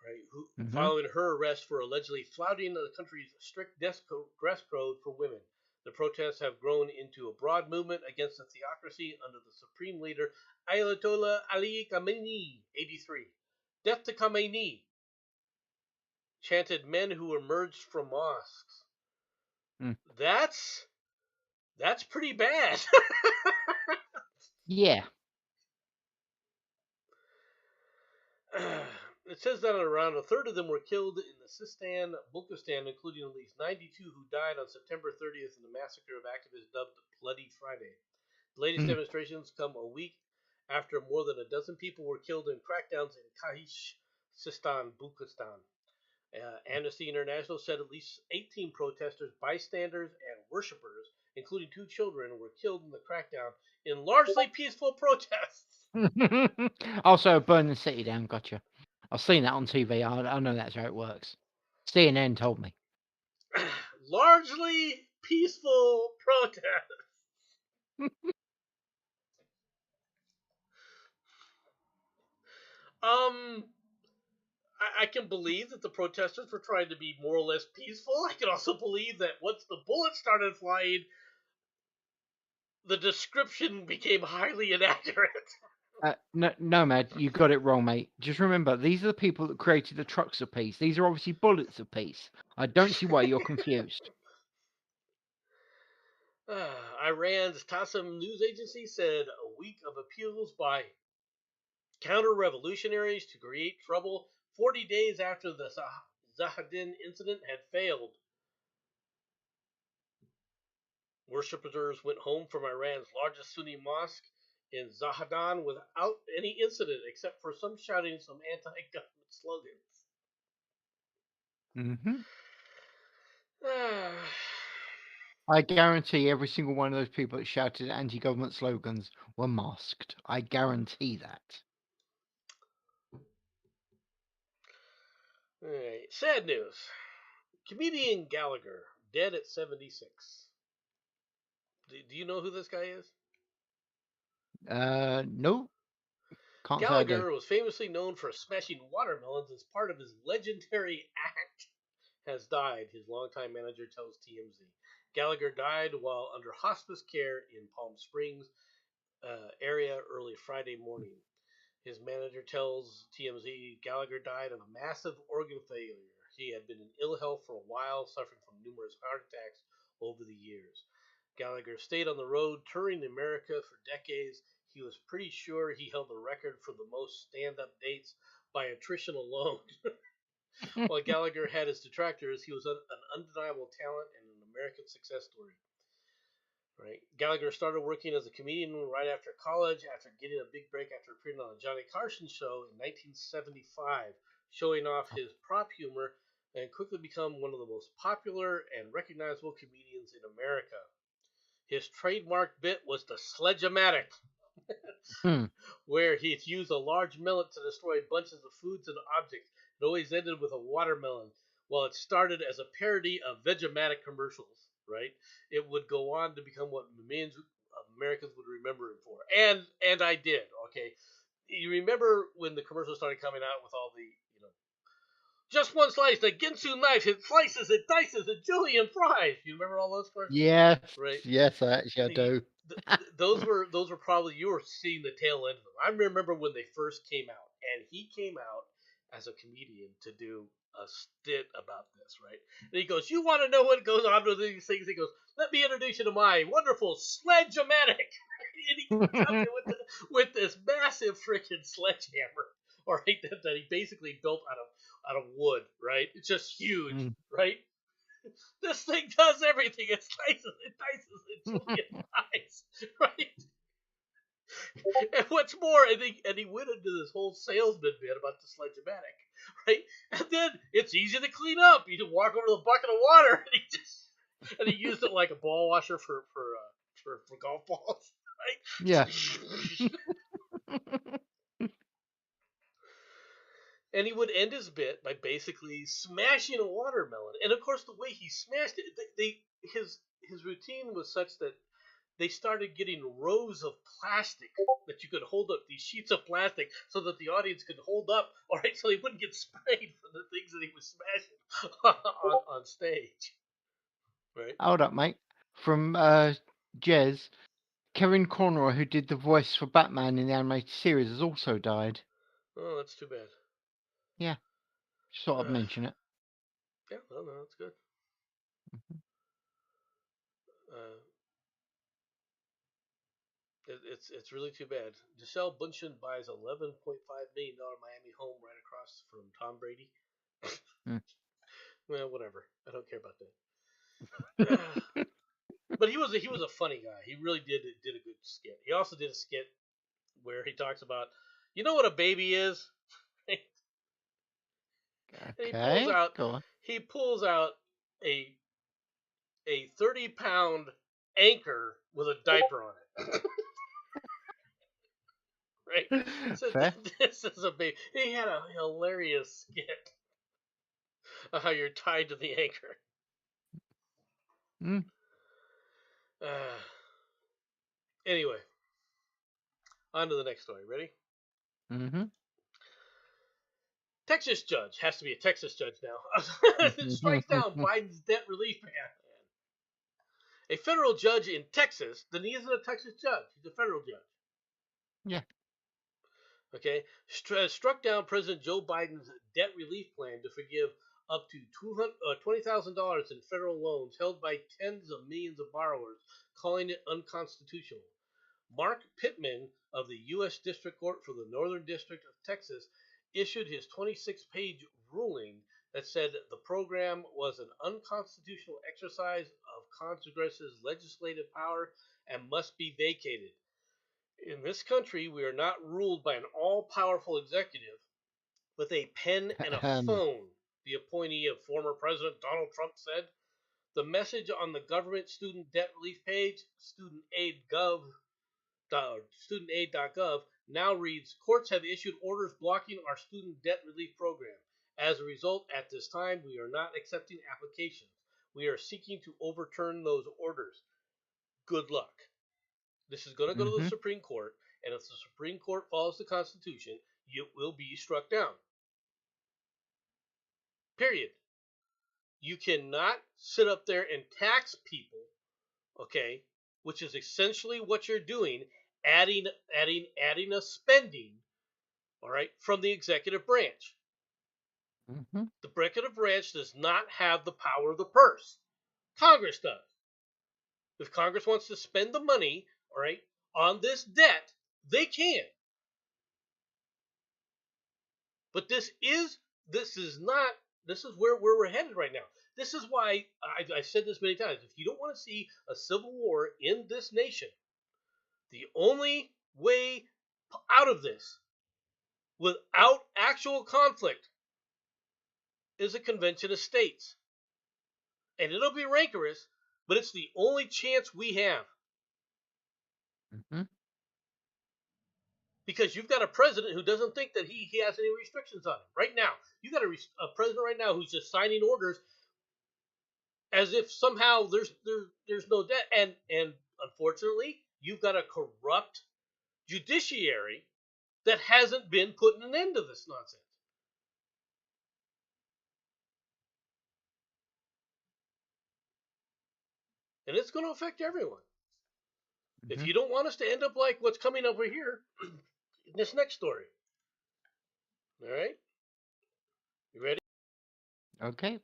right, Mm-hmm. following her arrest for allegedly flouting the country's strict dress code for women. The protests have grown into a broad movement against the theocracy under the supreme leader Ayatollah Ali Khamenei, 83. Death to Khamenei, chanted men who emerged from mosques. Mm. That's pretty bad. Yeah. It says that around a third of them were killed in the Sistan, Balochistan, including at least 92 who died on September 30th in the massacre of activists dubbed Bloody Friday. The latest Mm. demonstrations come a week after more than a dozen people were killed in crackdowns in Kahish, Sistan, Balochistan. Amnesty International said at least 18 protesters, bystanders, and worshippers, including 2 children, were killed in the crackdown in largely peaceful protests. Also, burn the city down. Gotcha. I've seen that on TV. I know that's how it works. CNN told me. Largely peaceful protests. Um, I can believe that the protesters were trying to be more or less peaceful. I can also believe that once the bullets started flying, the description became highly inaccurate. No, Nomad, you got it wrong, mate. Just remember, these are the people that created the trucks of peace. These are obviously bullets of peace. I don't see why you're confused. Iran's Tasnim news agency said a week of appeals by counter-revolutionaries to create trouble 40 days after the Zahadin incident had failed. Worshippers went home from Iran's largest Sunni mosque in Zahedan without any incident except for some shouting some anti-government slogans. Mm-hmm. I guarantee every single one of those people that shouted anti-government slogans were masked. I guarantee that. All right. Sad news. Comedian Gallagher, dead at 76. Do you know who this guy is? No, can't say I do. Gallagher was famously known for smashing watermelons as part of his legendary act. Has died, his longtime manager tells TMZ. Gallagher died while under hospice care in Palm Springs area early Friday morning. His manager tells TMZ Gallagher died of a massive organ failure. He had been in ill health for a while, suffering from numerous heart attacks over the years. Gallagher stayed on the road touring America for decades. He was pretty sure he held the record for the most stand up dates by attrition alone. While Gallagher had his detractors, he was an undeniable talent and an American success story. Right? Gallagher started working as a comedian right after college, after getting a big break after appearing on the Johnny Carson show in 1975, showing off his prop humor and quickly become one of the most popular and recognizable comedians in America. His trademark bit was the sledge-o-matic, Hmm. where he'd use a large melon to destroy bunches of foods and objects. It always ended with a watermelon. While it started as a parody of Vegematic commercials, right? It would go on to become what millions of Americans would remember him for. And I did, okay? You remember when the commercials started coming out with all the, just one slice, the Ginsu knife, it slices, it dices, it julienne fries. You remember all those commercials? Yes, Right? yes, I You, do. those were probably, you were seeing the tail end of them. I remember when they first came out, and he came out as a comedian to do a stint about this, right? And he goes, "You want to know what goes on with these things?" He goes, "Let me introduce you to my wonderful sledge-o-matic." And he comes in with this massive freaking sledgehammer, all right, that he basically built out of wood, right? It's just huge, Mm. right? This thing does everything. It slices, it dices, it julienne fries, right? And what's more, and he went into this whole salesman bit about the sledge-o-matic, right? And then it's easy to clean up. You just walk over to the bucket of water, and he used it like a ball washer for golf balls, Yeah. right? And he would end his bit by basically smashing a watermelon. And of course, the way he smashed it, his routine was such that they started getting rows of plastic that you could hold up, these sheets of plastic, so that the audience could hold up, all right, so he wouldn't get sprayed from the things that he was smashing on stage, right? Hold up, mate. From Jez, Kevin Conroy, who did the voice for Batman in the animated series, has also died. Oh, that's too bad. Yeah, just thought I'd Uh, mention it. yeah, no, that's good. Mhm. Uh, it's really too bad. Giselle Bundchen buys $11.5 million Miami home right across from Tom Brady. Mm. Well, whatever. I don't care about that. But he was a funny guy. He really did a good skit. He also did a skit where he talks about, you know what a baby is, and he pulls Okay, out go on. he pulls out a 30-pound anchor with a diaper on it. Right? So Fair. this is a baby. He had a hilarious skit of how you're tied to the anchor. Mm. Uh, anyway, on to the next story. Ready? Mm-hmm. Texas judge has to be a Texas judge now. Strikes down Biden's debt relief plan. A federal judge in Texas, then he isn't a Texas judge. He's a federal judge. Yeah. Okay, struck down President Joe Biden's debt relief plan to forgive up to $20,000 in federal loans held by tens of millions of borrowers, calling it unconstitutional. Mark Pittman of the U.S. District Court for the Northern District of Texas issued his 26-page ruling that said the program was an unconstitutional exercise of Congress's legislative power and must be vacated. In this country, we are not ruled by an all-powerful executive with a pen and a Um, phone, the appointee of former President Donald Trump said. The message on the government student debt relief page, studentaid.gov, now reads, courts have issued orders blocking our student debt relief program. As a result, at this time, we are not accepting applications. We are seeking to overturn those orders. Good luck. This is going to go to the Mm-hmm. Supreme Court, and if the Supreme Court follows the Constitution, it will be struck down. Period. You cannot sit up there and tax people, okay, which is essentially what you're doing, adding a spending, all right, from the executive branch. Mm-hmm. The executive branch does not have the power of the purse. Congress does. If Congress wants to spend the money, all right, on this debt, they can. But this is not this is where we're headed right now. This is why I've said this many times. If you don't want to see a civil war in this nation, the only way out of this without actual conflict is a convention of states. And it'll be rancorous, but it's the only chance we have. Mm-hmm. Because you've got a president who doesn't think that he has any restrictions on him right now. You got a president right now who's just signing orders as if somehow there's no debt, and unfortunately you've got a corrupt judiciary that hasn't been putting an end to this nonsense. And it's going to affect everyone. Mm-hmm. If you don't want us to end up like what's coming over here in this next story. All right? You ready? Okay.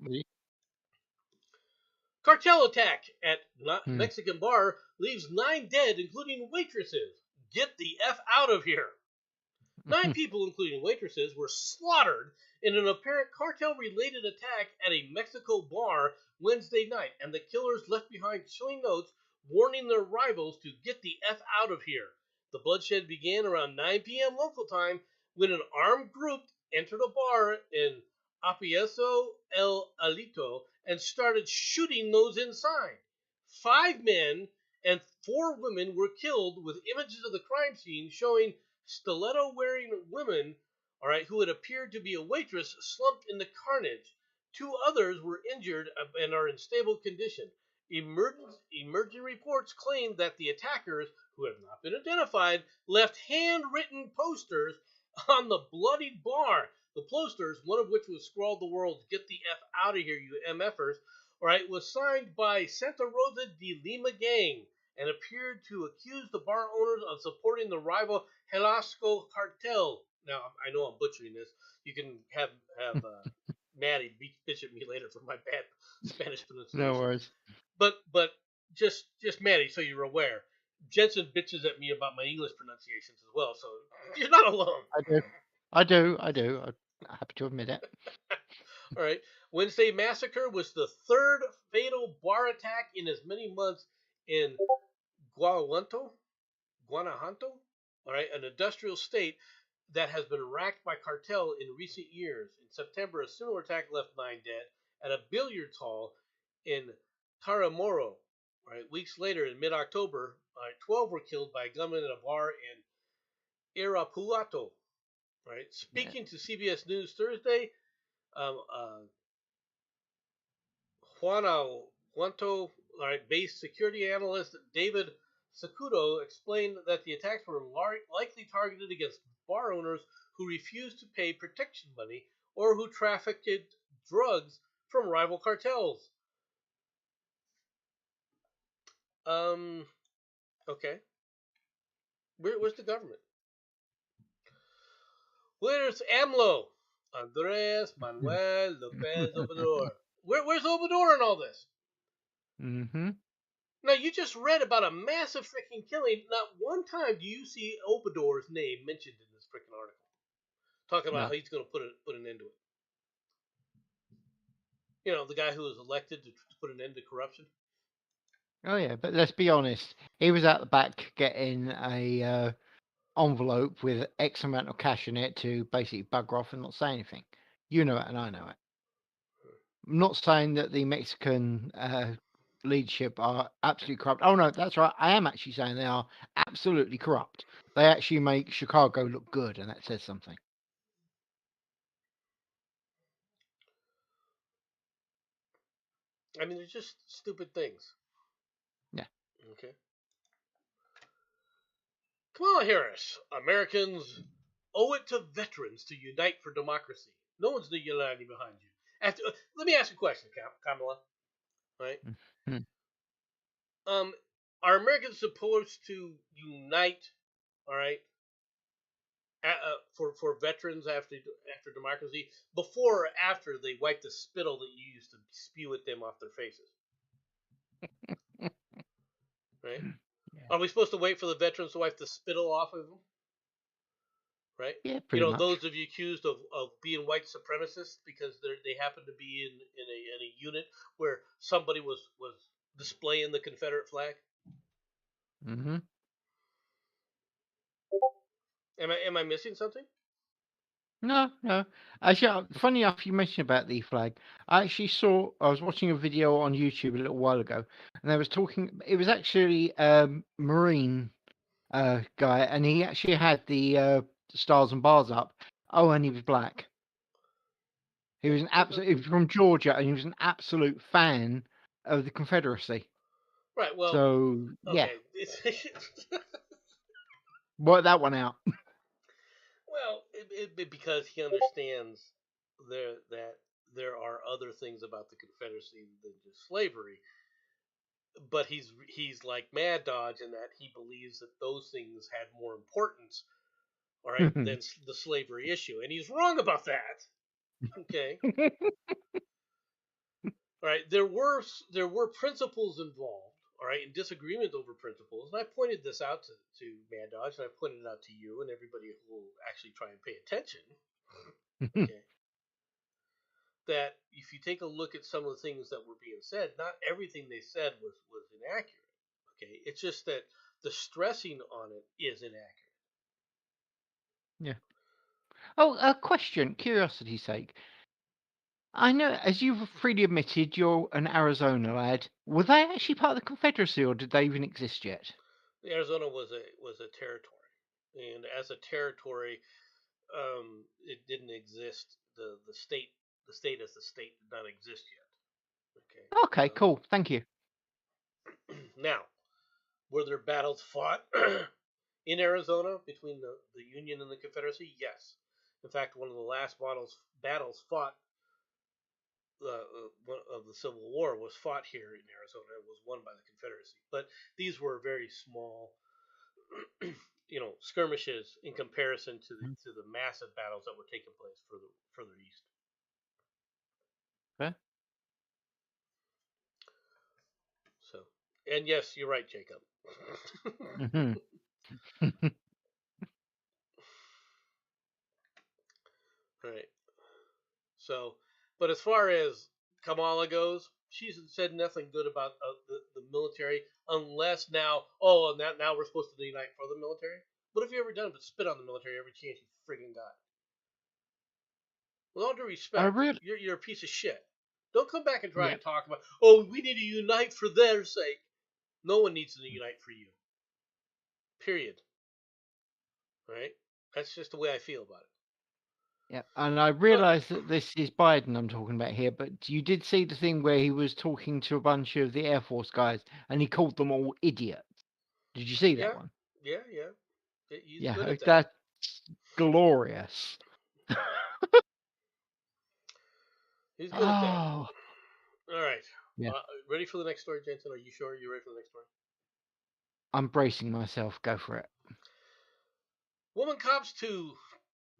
Cartel attack at Hmm. Mexican bar leaves 9 dead, including waitresses. Get the F out of here. 9 people, including waitresses, were slaughtered in an apparent cartel-related attack at a Mexico bar Wednesday night, and the killers left behind chilling notes warning their rivals to get the F out of here. The bloodshed began around 9 p.m. local time when an armed group entered a bar in Apieso El Alito and started shooting those inside. 5 men and 4 women were killed, with images of the crime scene showing stiletto-wearing women, all right, who had appeared to be a waitress, slumped in the carnage. 2 others were injured and are in stable condition. Emerging reports claim that the attackers, who have not been identified, left handwritten posters on the bloodied bar. The posters, one of which was scrawled the words "Get the F out of here, you MFers," all right, was signed by Santa Rosa de Lima gang and appeared to accuse the bar owners of supporting the rival Jalisco cartel. Now, I know I'm butchering this. You can have Maddie bitch at me later for my bad Spanish pronunciation. No worries. But just Maddie, so you're aware, Jensen bitches at me about my English pronunciations as well. So you're not alone. I do. I'm happy to admit it. All right. Wednesday massacre was the 3rd fatal bar attack in as many months in Guanajuato, all right, an industrial state that has been racked by cartel in recent years. In September, a similar attack left 9 dead at a billiards hall in Taramoro. All right, weeks later, in mid-October, 12 were killed by a gunman at a bar in Irapuato. Right, speaking to CBS News Thursday, Guanajuato based security analyst David Sacudo explained that the attacks were likely targeted against bar owners who refused to pay protection money or who trafficked drugs from rival cartels. Okay. Where's the government? Where's AMLO? Andres Manuel Lopez Obrador. Where's Obrador in all this? Mm-hmm. Now, you just read about a massive freaking killing. Not one time do you see Obrador's name mentioned in this freaking article. Talking about how he's going to put an end to it. You know, the guy who was elected to put an end to corruption. Oh yeah, but let's be honest. He was at the back getting a envelope with X amount of cash in it to basically bugger off and not say anything. You know it, and I know it. I'm not saying that the Mexican leadership are absolutely corrupt. Oh no, that's right. I am actually saying they are absolutely corrupt. They actually make Chicago look good, and that says something. I mean, they're just stupid things. Yeah. Okay. Kamala Harris, Americans owe it to veterans to unite for democracy. No one's uniting behind you. Let me ask you a question, Kamala. Right? Mhm. Um, are Americans supposed to unite? All right, for veterans after democracy, before or after they wipe the spittle that you used to spew at them off their faces? Right? Yeah. Are we supposed to wait for the veterans to wipe the spittle off of them? Right? Yeah, You pretty know, much. those of you accused of being white supremacists because they happen to be in a unit where somebody was displaying the Confederate flag. Hmm. Am I missing something? No, no. Actually, funny enough, you mentioned about the flag. I was watching a video on YouTube a little while ago, and they was talking. It was actually Marine guy, and he actually had the stars and bars up. Oh, and he was black. He was an Okay. absolute. He was from Georgia, and he was an absolute fan of the Confederacy. Right. Well. So yeah, Okay. work that one out. Well, because he understands that there are other things about the Confederacy than just slavery, but he's like Mad Dodge in that he believes that those things had more importance, all right, than the slavery issue, and he's wrong about that. Okay, all right. There were principles involved, all right, and disagreement over principles, and I pointed this out to Mad Dodge, and I pointed it out to you and everybody who will actually try and pay attention. Okay, that if you take a look at some of the things that were being said, not everything they said was inaccurate. Okay, it's just that the stressing on it is inaccurate. Yeah. Oh, a question, curiosity's sake. I know, as you've freely admitted, you're an Arizona lad. Were they actually part of the Confederacy, or did they even exist yet? Arizona was a territory, and as a territory, it didn't exist. The state as the state did not exist yet. Okay. Okay, cool. Thank you. Now, were there battles fought in Arizona between the Union and the Confederacy? Yes. In fact, one of the last battles fought of the Civil War was fought here in Arizona. It was won by the Confederacy, but these were very small, skirmishes in comparison to the massive battles that were taking place further east. Okay. So, and yes, you're right, Jacob. Hmm. Right. So, but as far as Kamala goes, she's said nothing good about the military unless now we're supposed to unite for the military. What have you ever done but spit on the military every chance you friggin' got? With all due I respect, really, you're a piece of shit. Don't come back and try yeah, and talk about, oh, we need to unite for their sake. No one needs to unite for you. Period. Right? That's just the way I feel about it. yeah. And I But realise that this is Biden I'm talking about here, but you did see the thing where he was talking to a bunch of the Air Force guys, and he called them all idiots. Did you see that yeah, one? yeah. He's good Yeah, at that. that's glorious. He's good at that. Oh, All right. yeah. Ready for the next story, Jensen? Are you sure you're ready for the next story? I'm bracing myself. Go for it. Woman cops to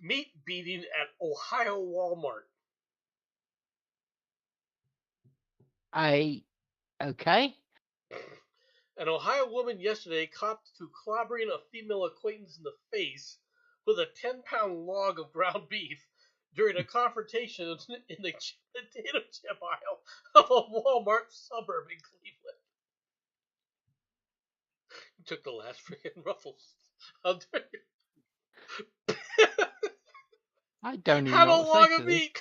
meat beating at Ohio Walmart. Okay. An Ohio woman yesterday copped to clobbering a female acquaintance in the face with a 10-pound log of ground beef during a confrontation in the potato chip aisle of a Walmart suburb in Cleveland. He took the last freaking ruffles. I don't even Have know a what to say log to of this. meat.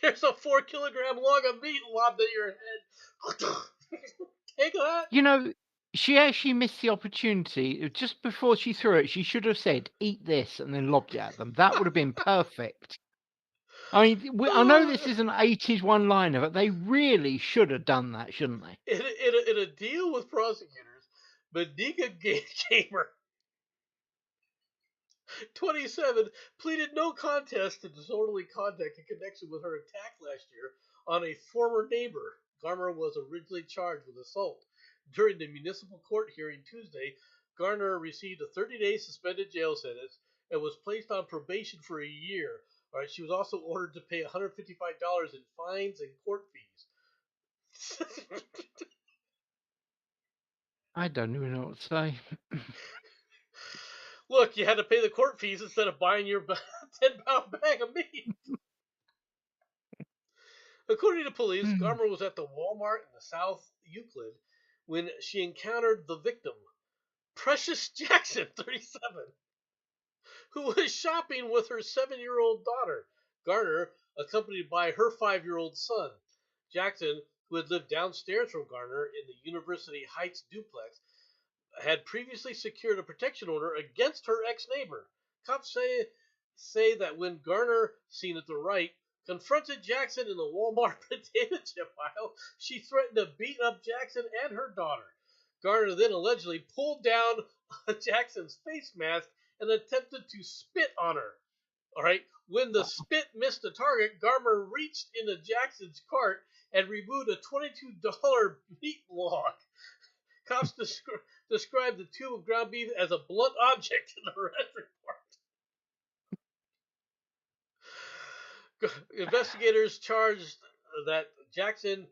here's a 4 kilogram log of meat lobbed at your head. Take that. You know, she actually missed the opportunity. Just before she threw it, she should have said, "Eat this," and then lobbed it at them. That would have been perfect. I mean, I know this is an 80s one-liner, but they really should have done that, shouldn't they? In a deal with prosecutors, Manika Gamer 27 pleaded no contest to disorderly conduct in connection with her attack last year on a former neighbor. Garner was originally charged with assault. During the municipal court hearing Tuesday, Garner received a 30-day suspended jail sentence and was placed on probation for a year. All right, she was also ordered to pay $155 in fines and court fees. I don't even know what to say. Look, you had to pay the court fees instead of buying your 10-pound bag of meat. According to police, Garmer was at the Walmart in the South Euclid when she encountered the victim, Precious Jackson, 37, who was shopping with her 7-year-old daughter, Garner, accompanied by her 5-year-old son. Jackson, who had lived downstairs from Garner in the University Heights duplex, had previously secured a protection order against her ex-neighbor. Cops say that when Garner, seen at the right, confronted Jackson in the Walmart potato chip aisle, she threatened to beat up Jackson and her daughter. Garner then allegedly pulled down Jackson's face mask and attempted to spit on her. All right. When the spit missed the target, Garner reached into Jackson's cart and removed a $22 meat log. Cops described the tube of ground beef as a blunt object in the arrest report. Investigators charged that Jackson,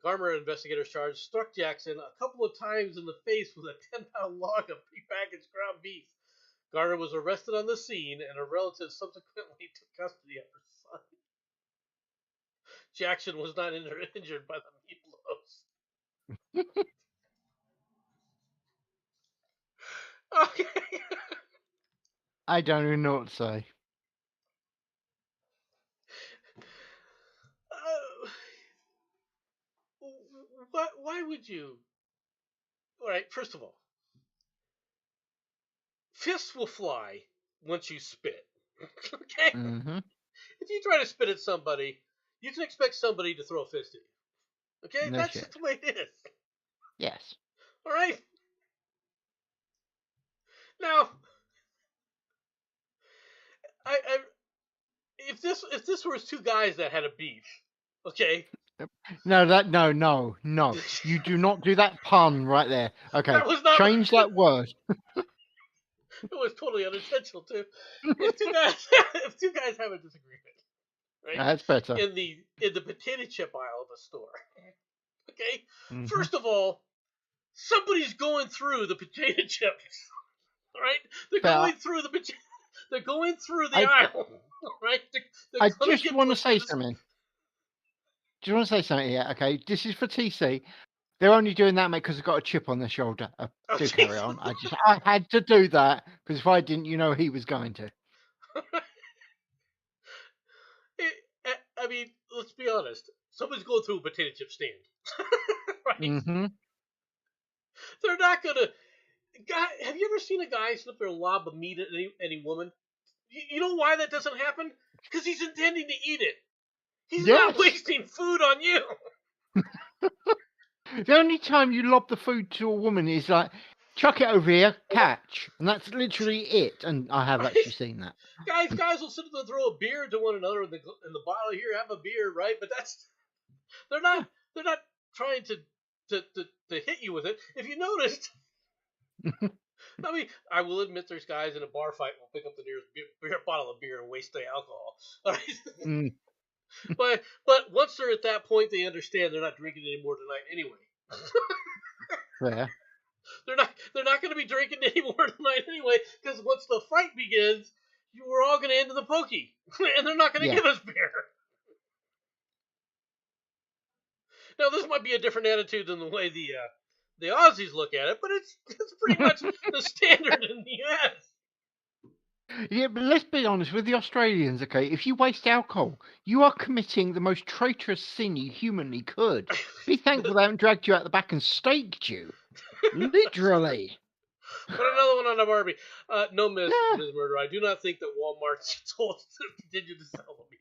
Garmer investigators charged, struck Jackson a couple of times in the face with a 10-pound log of prepackaged ground beef. Garner was arrested on the scene, and a relative subsequently took custody of her son. Jackson was not injured by the meat blows. Okay. I don't even know what to say. Why would you? All right, first of all, fists will fly once you spit. Okay? Mm-hmm. If you try to spit at somebody, you can expect somebody to throw a fist at you. Okay? No That's shit. just the way it is. Yes. All right? Now, if this was two guys that had a beef, okay? No. You do not do that pun right there. Okay. That was not Change that word. It was totally unintentional too. If two guys have a disagreement, right? That's better. In the potato chip aisle of a store. Okay? Mm-hmm. First of all, somebody's going through the potato chips. Right? They're going through the aisle. Right? I just want to say something. Do you want to say something here? Okay, this is for TC. They're only doing that, mate, because they've got a chip on their shoulder. Do carry on. I had to do that because if I didn't, you know he was going to. I mean, let's be honest. Somebody's going through a potato chip stand. Right? Mm-hmm. They're not gonna. Have you ever seen a guy slip their lob of meat at any woman? You know why that doesn't happen? Because he's intending to eat it. He's not wasting food on you. The only time you lob the food to a woman is like, chuck it over here, catch. And that's literally it. And I have actually seen that. Guys will sit and throw a beer to one another in the bottle. Here, have a beer, right? But they're not trying to hit you with it. If you noticed, I mean, I will admit there's guys in a bar fight who will pick up the nearest bottle of beer and waste the alcohol. All right? But once they're at that point, they understand they're not drinking anymore tonight anyway. Yeah. They're not going to be drinking anymore tonight anyway, because once the fight begins, we're all going to end in the pokey, and they're not going to give us beer. Now, this might be a different attitude than the way the Aussies look at it, but it's pretty much the standard in the U.S. Yeah, but let's be honest with the Australians, okay? If you waste alcohol, you are committing the most traitorous sin you humanly could. Be thankful they haven't dragged you out the back and staked you. Literally. Put another one on the Barbie. No, Ms. Yeah. Murder. I do not think that Walmart told to continue to sell the meat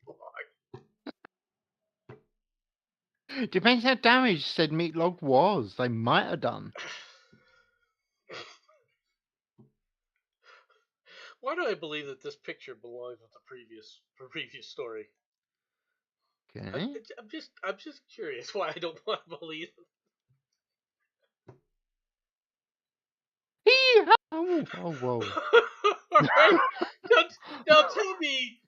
log. Depends how damaged said meat log was. They might have done. Why do I believe that this picture belongs with the previous story? Okay. I'm just curious why I don't want to believe it. Oh, whoa. All right. Now tell me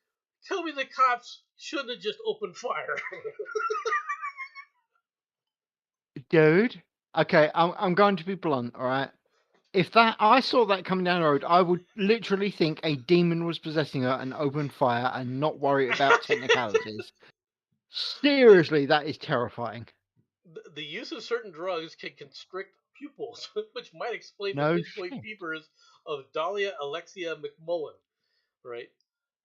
the cops shouldn't have just opened fire. Dude. Okay, I'm going to be blunt, all right? If I saw that coming down the road, I would literally think a demon was possessing her and open fire and not worry about technicalities. Seriously, that is terrifying. The use of certain drugs can constrict pupils, which might explain the No pinpoint shit. peepers of Dahlia Alexia McMullen, right?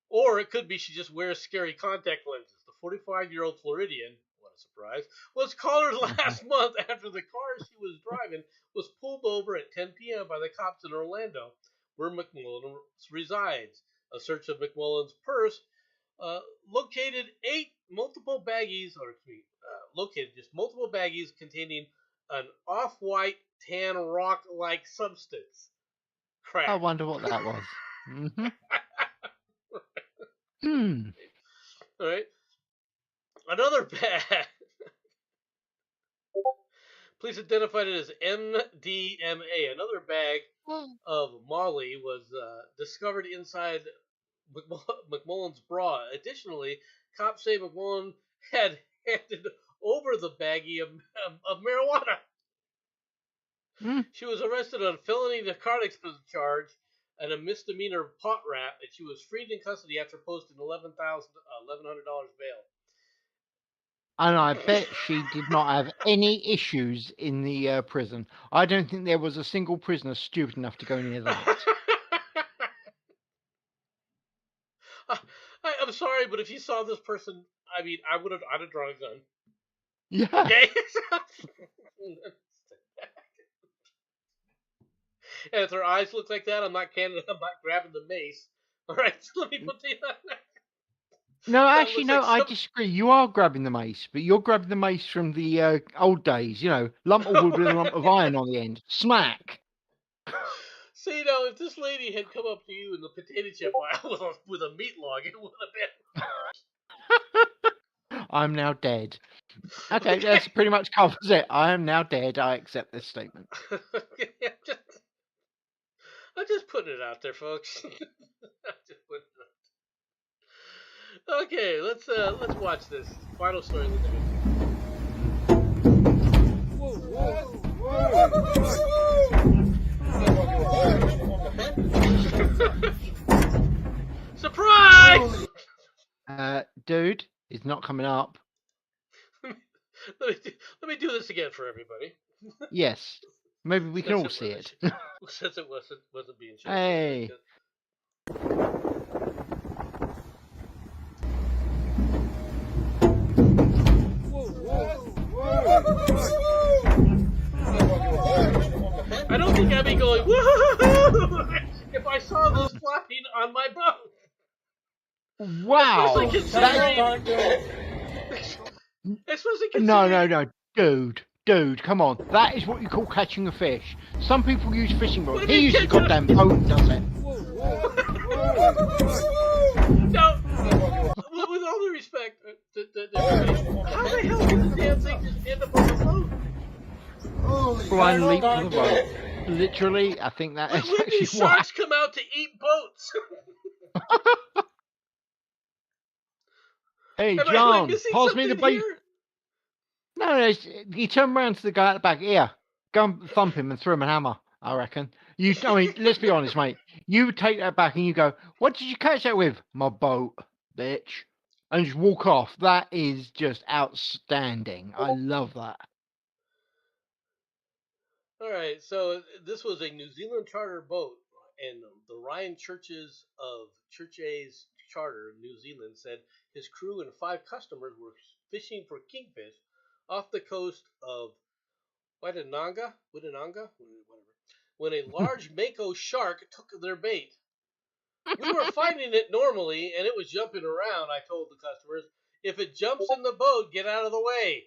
Or it could be she just wears scary contact lenses. The 45-year-old Floridian, what a surprise, was collared last month after the car she was driving was pulled over at 10 p.m. by the cops in Orlando, where McMullen resides. A search of McMullen's purse located multiple baggies containing an off-white tan rock-like substance. I Crack. wonder what that was. Hmm. All right. Another bag. Police identified it as MDMA. Another bag of Molly was discovered inside McMullen's bra. Additionally, cops say McMullen had handed over the baggie of marijuana. She was arrested on a felony narcotics charge and a misdemeanor pot rap, and she was freed in custody after posting $1,100 bail. And I bet she did not have any issues in the prison. I don't think there was a single prisoner stupid enough to go near that. I'm sorry, but if you saw this person, I mean, I'd have drawn a gun. Yeah. Okay. And if their eyes look like that, I'm not grabbing the mace. All right, so let me put the. No, That actually, looks no, like I some. disagree. You are grabbing the mace, but you're grabbing the mace from the old days. You know, lump of wood with a lump of iron on the end. Smack. See, now, if this lady had come up to you in the potato chip aisle with a meat log, it would have I'm now dead. Okay, been. that's pretty much covers it. I am now dead. I accept this statement. I'm just putting it out there, folks. Okay, let's watch this final story of the day. Surprise! Dude, it's not coming up. let me do this again for everybody. Yes, maybe we can all see it. Since it wasn't being shown. Hey. I don't think I'd be going woohoo if I saw this flapping on my boat. Wow. No, dude, come on. That is what you call catching a fish. Some people use fishing rods. He uses a goddamn boat, does it? Now, with all due respect, how the hell did the damn thing just end up on the boat? Blind leap to the boat. Literally, I think that is When actually these why. sharks come out to eat boats. Hey, Am John, I missing pass me the something bait. here? No, you turn around to the guy at the back. Here, go and thump him and throw him a hammer, I reckon. I mean, let's be honest, mate. You take that back and you go, what did you catch that with? My boat, bitch. And just walk off. That is just outstanding. I love that. All right, so this was a New Zealand charter boat, and the Ryan Churches of Church A's charter in New Zealand said his crew and 5 customers were fishing for kingfish off the coast of Waitananga, whatever, when a large mako shark took their bait. We were finding it normally, and it was jumping around, I told the customers. If it jumps in the boat, get out of the way.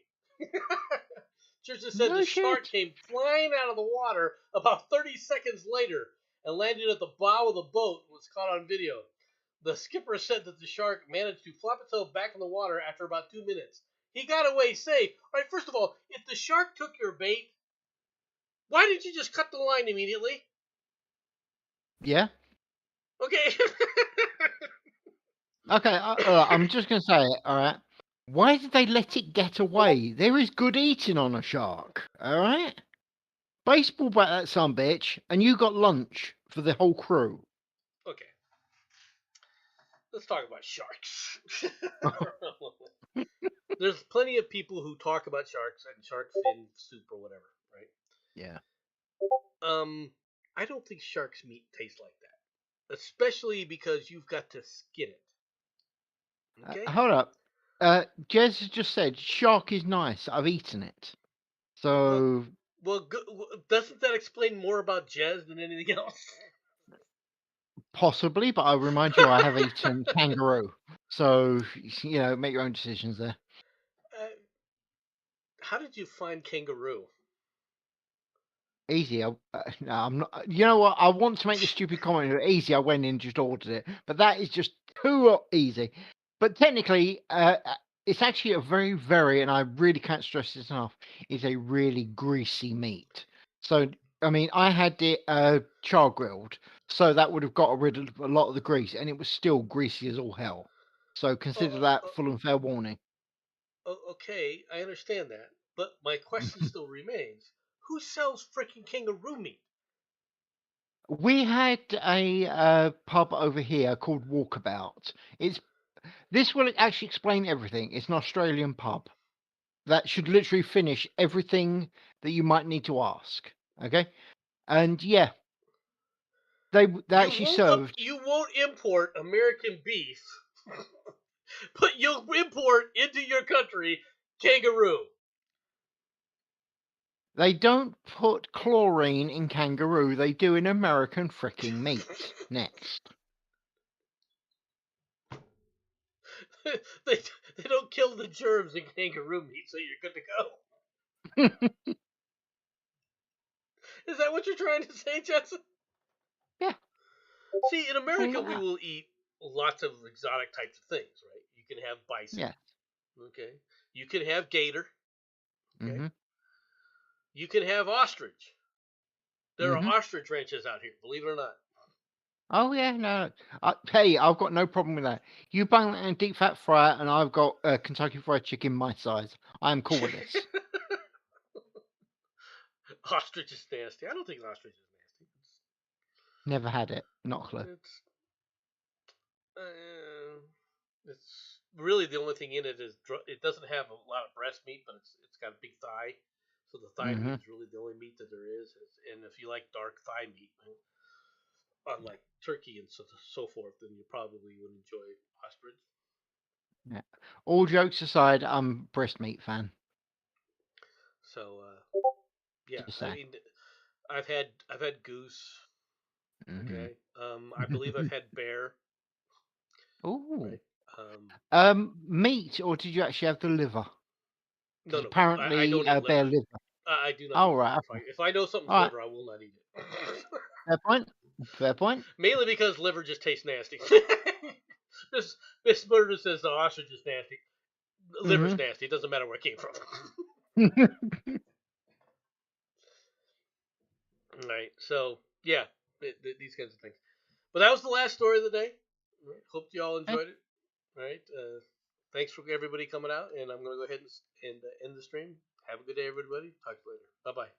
Churches said the No shark shit. came flying out of the water about 30 seconds later and landed at the bow of the boat and was caught on video. The skipper said that the shark managed to flop itself back in the water after about 2 minutes. He got away safe. All right, first of all, if the shark took your bait, why didn't you just cut the line immediately? Yeah. Okay. Okay. I'm just gonna say it. All right. Why did they let it get away? There is good eating on a shark. All right. Baseball bat that son bitch, and you got lunch for the whole crew. Okay. Let's talk about sharks. There's plenty of people who talk about sharks and shark fin soup or whatever, right? Yeah. I don't think shark's meat tastes like that, especially because you've got to skin it. Okay. Hold up. Jez has just said shark is nice. I've eaten it. So Well, doesn't that explain more about Jez than anything else? possibly, but I remind you, I have eaten kangaroo. So make your own decisions there. How did you find kangaroo? Easy. No, I'm not. You know what? I want to make the stupid comment. Easy. I went in and just ordered it, but that is just too easy. But technically, it's actually a very, very, and I really can't stress this enough. It's a really greasy meat. So I mean, I had it char grilled, so that would have got rid of a lot of the grease, and it was still greasy as all hell. So consider that full and fair warning. Okay, I understand that, but my question still remains: who sells freaking kangaroo meat? We had a pub over here called Walkabout. This will actually explain everything. It's an Australian pub that should literally finish everything that you might need to ask. Okay, and yeah, they actually served. You won't import American beef, but you'll import into your country kangaroo. They don't put chlorine in kangaroo. They do in American freaking meat. Next. they they don't kill the germs in kangaroo meat, so you're good to go. Is that what you're trying to say, Jetson? Yeah. See, in America, we will eat lots of exotic types of things, right? You can have bison. Yeah. Okay. You can have gator. Okay. Mm-hmm. You can have ostrich. There Mm-hmm. are ostrich ranches out here, believe it or not. Oh yeah, no. Hey, I've got no problem with that. You bang that in deep fat fry, and I've got Kentucky Fried Chicken my size. I am cool with this. Ostrich is nasty. I don't think ostrich is nasty. Never had it. Not a clue. It's really the only thing in it is it doesn't have a lot of breast meat, but it's got a big thigh. So the thigh meat is really the only meat that there is. And if you like dark thigh meat, unlike turkey and so forth, then you probably would enjoy ostrich. Yeah. All jokes aside, I'm a breast meat fan. So yeah, I mean, I've had goose. Mm-hmm. Okay, I believe I've had bear. Ooh. Right? Meat, or did you actually have the liver? No, apparently, I don't eat bear liver. liver. I do not Oh eat right. liver. Okay. If I know something's All liver, right. I will not eat it. Fair point. Fair point. Mainly because liver just tastes nasty. Miss Murder says the ostrich is nasty. Liver's nasty. It doesn't matter where it came from. Right. So yeah, these kinds of things. But that was the last story of the day. Right. Hope you all enjoyed it. Right. Thanks for everybody coming out, and I'm going to go ahead and end the stream. Have a good day, everybody. Talk to you later. Bye bye.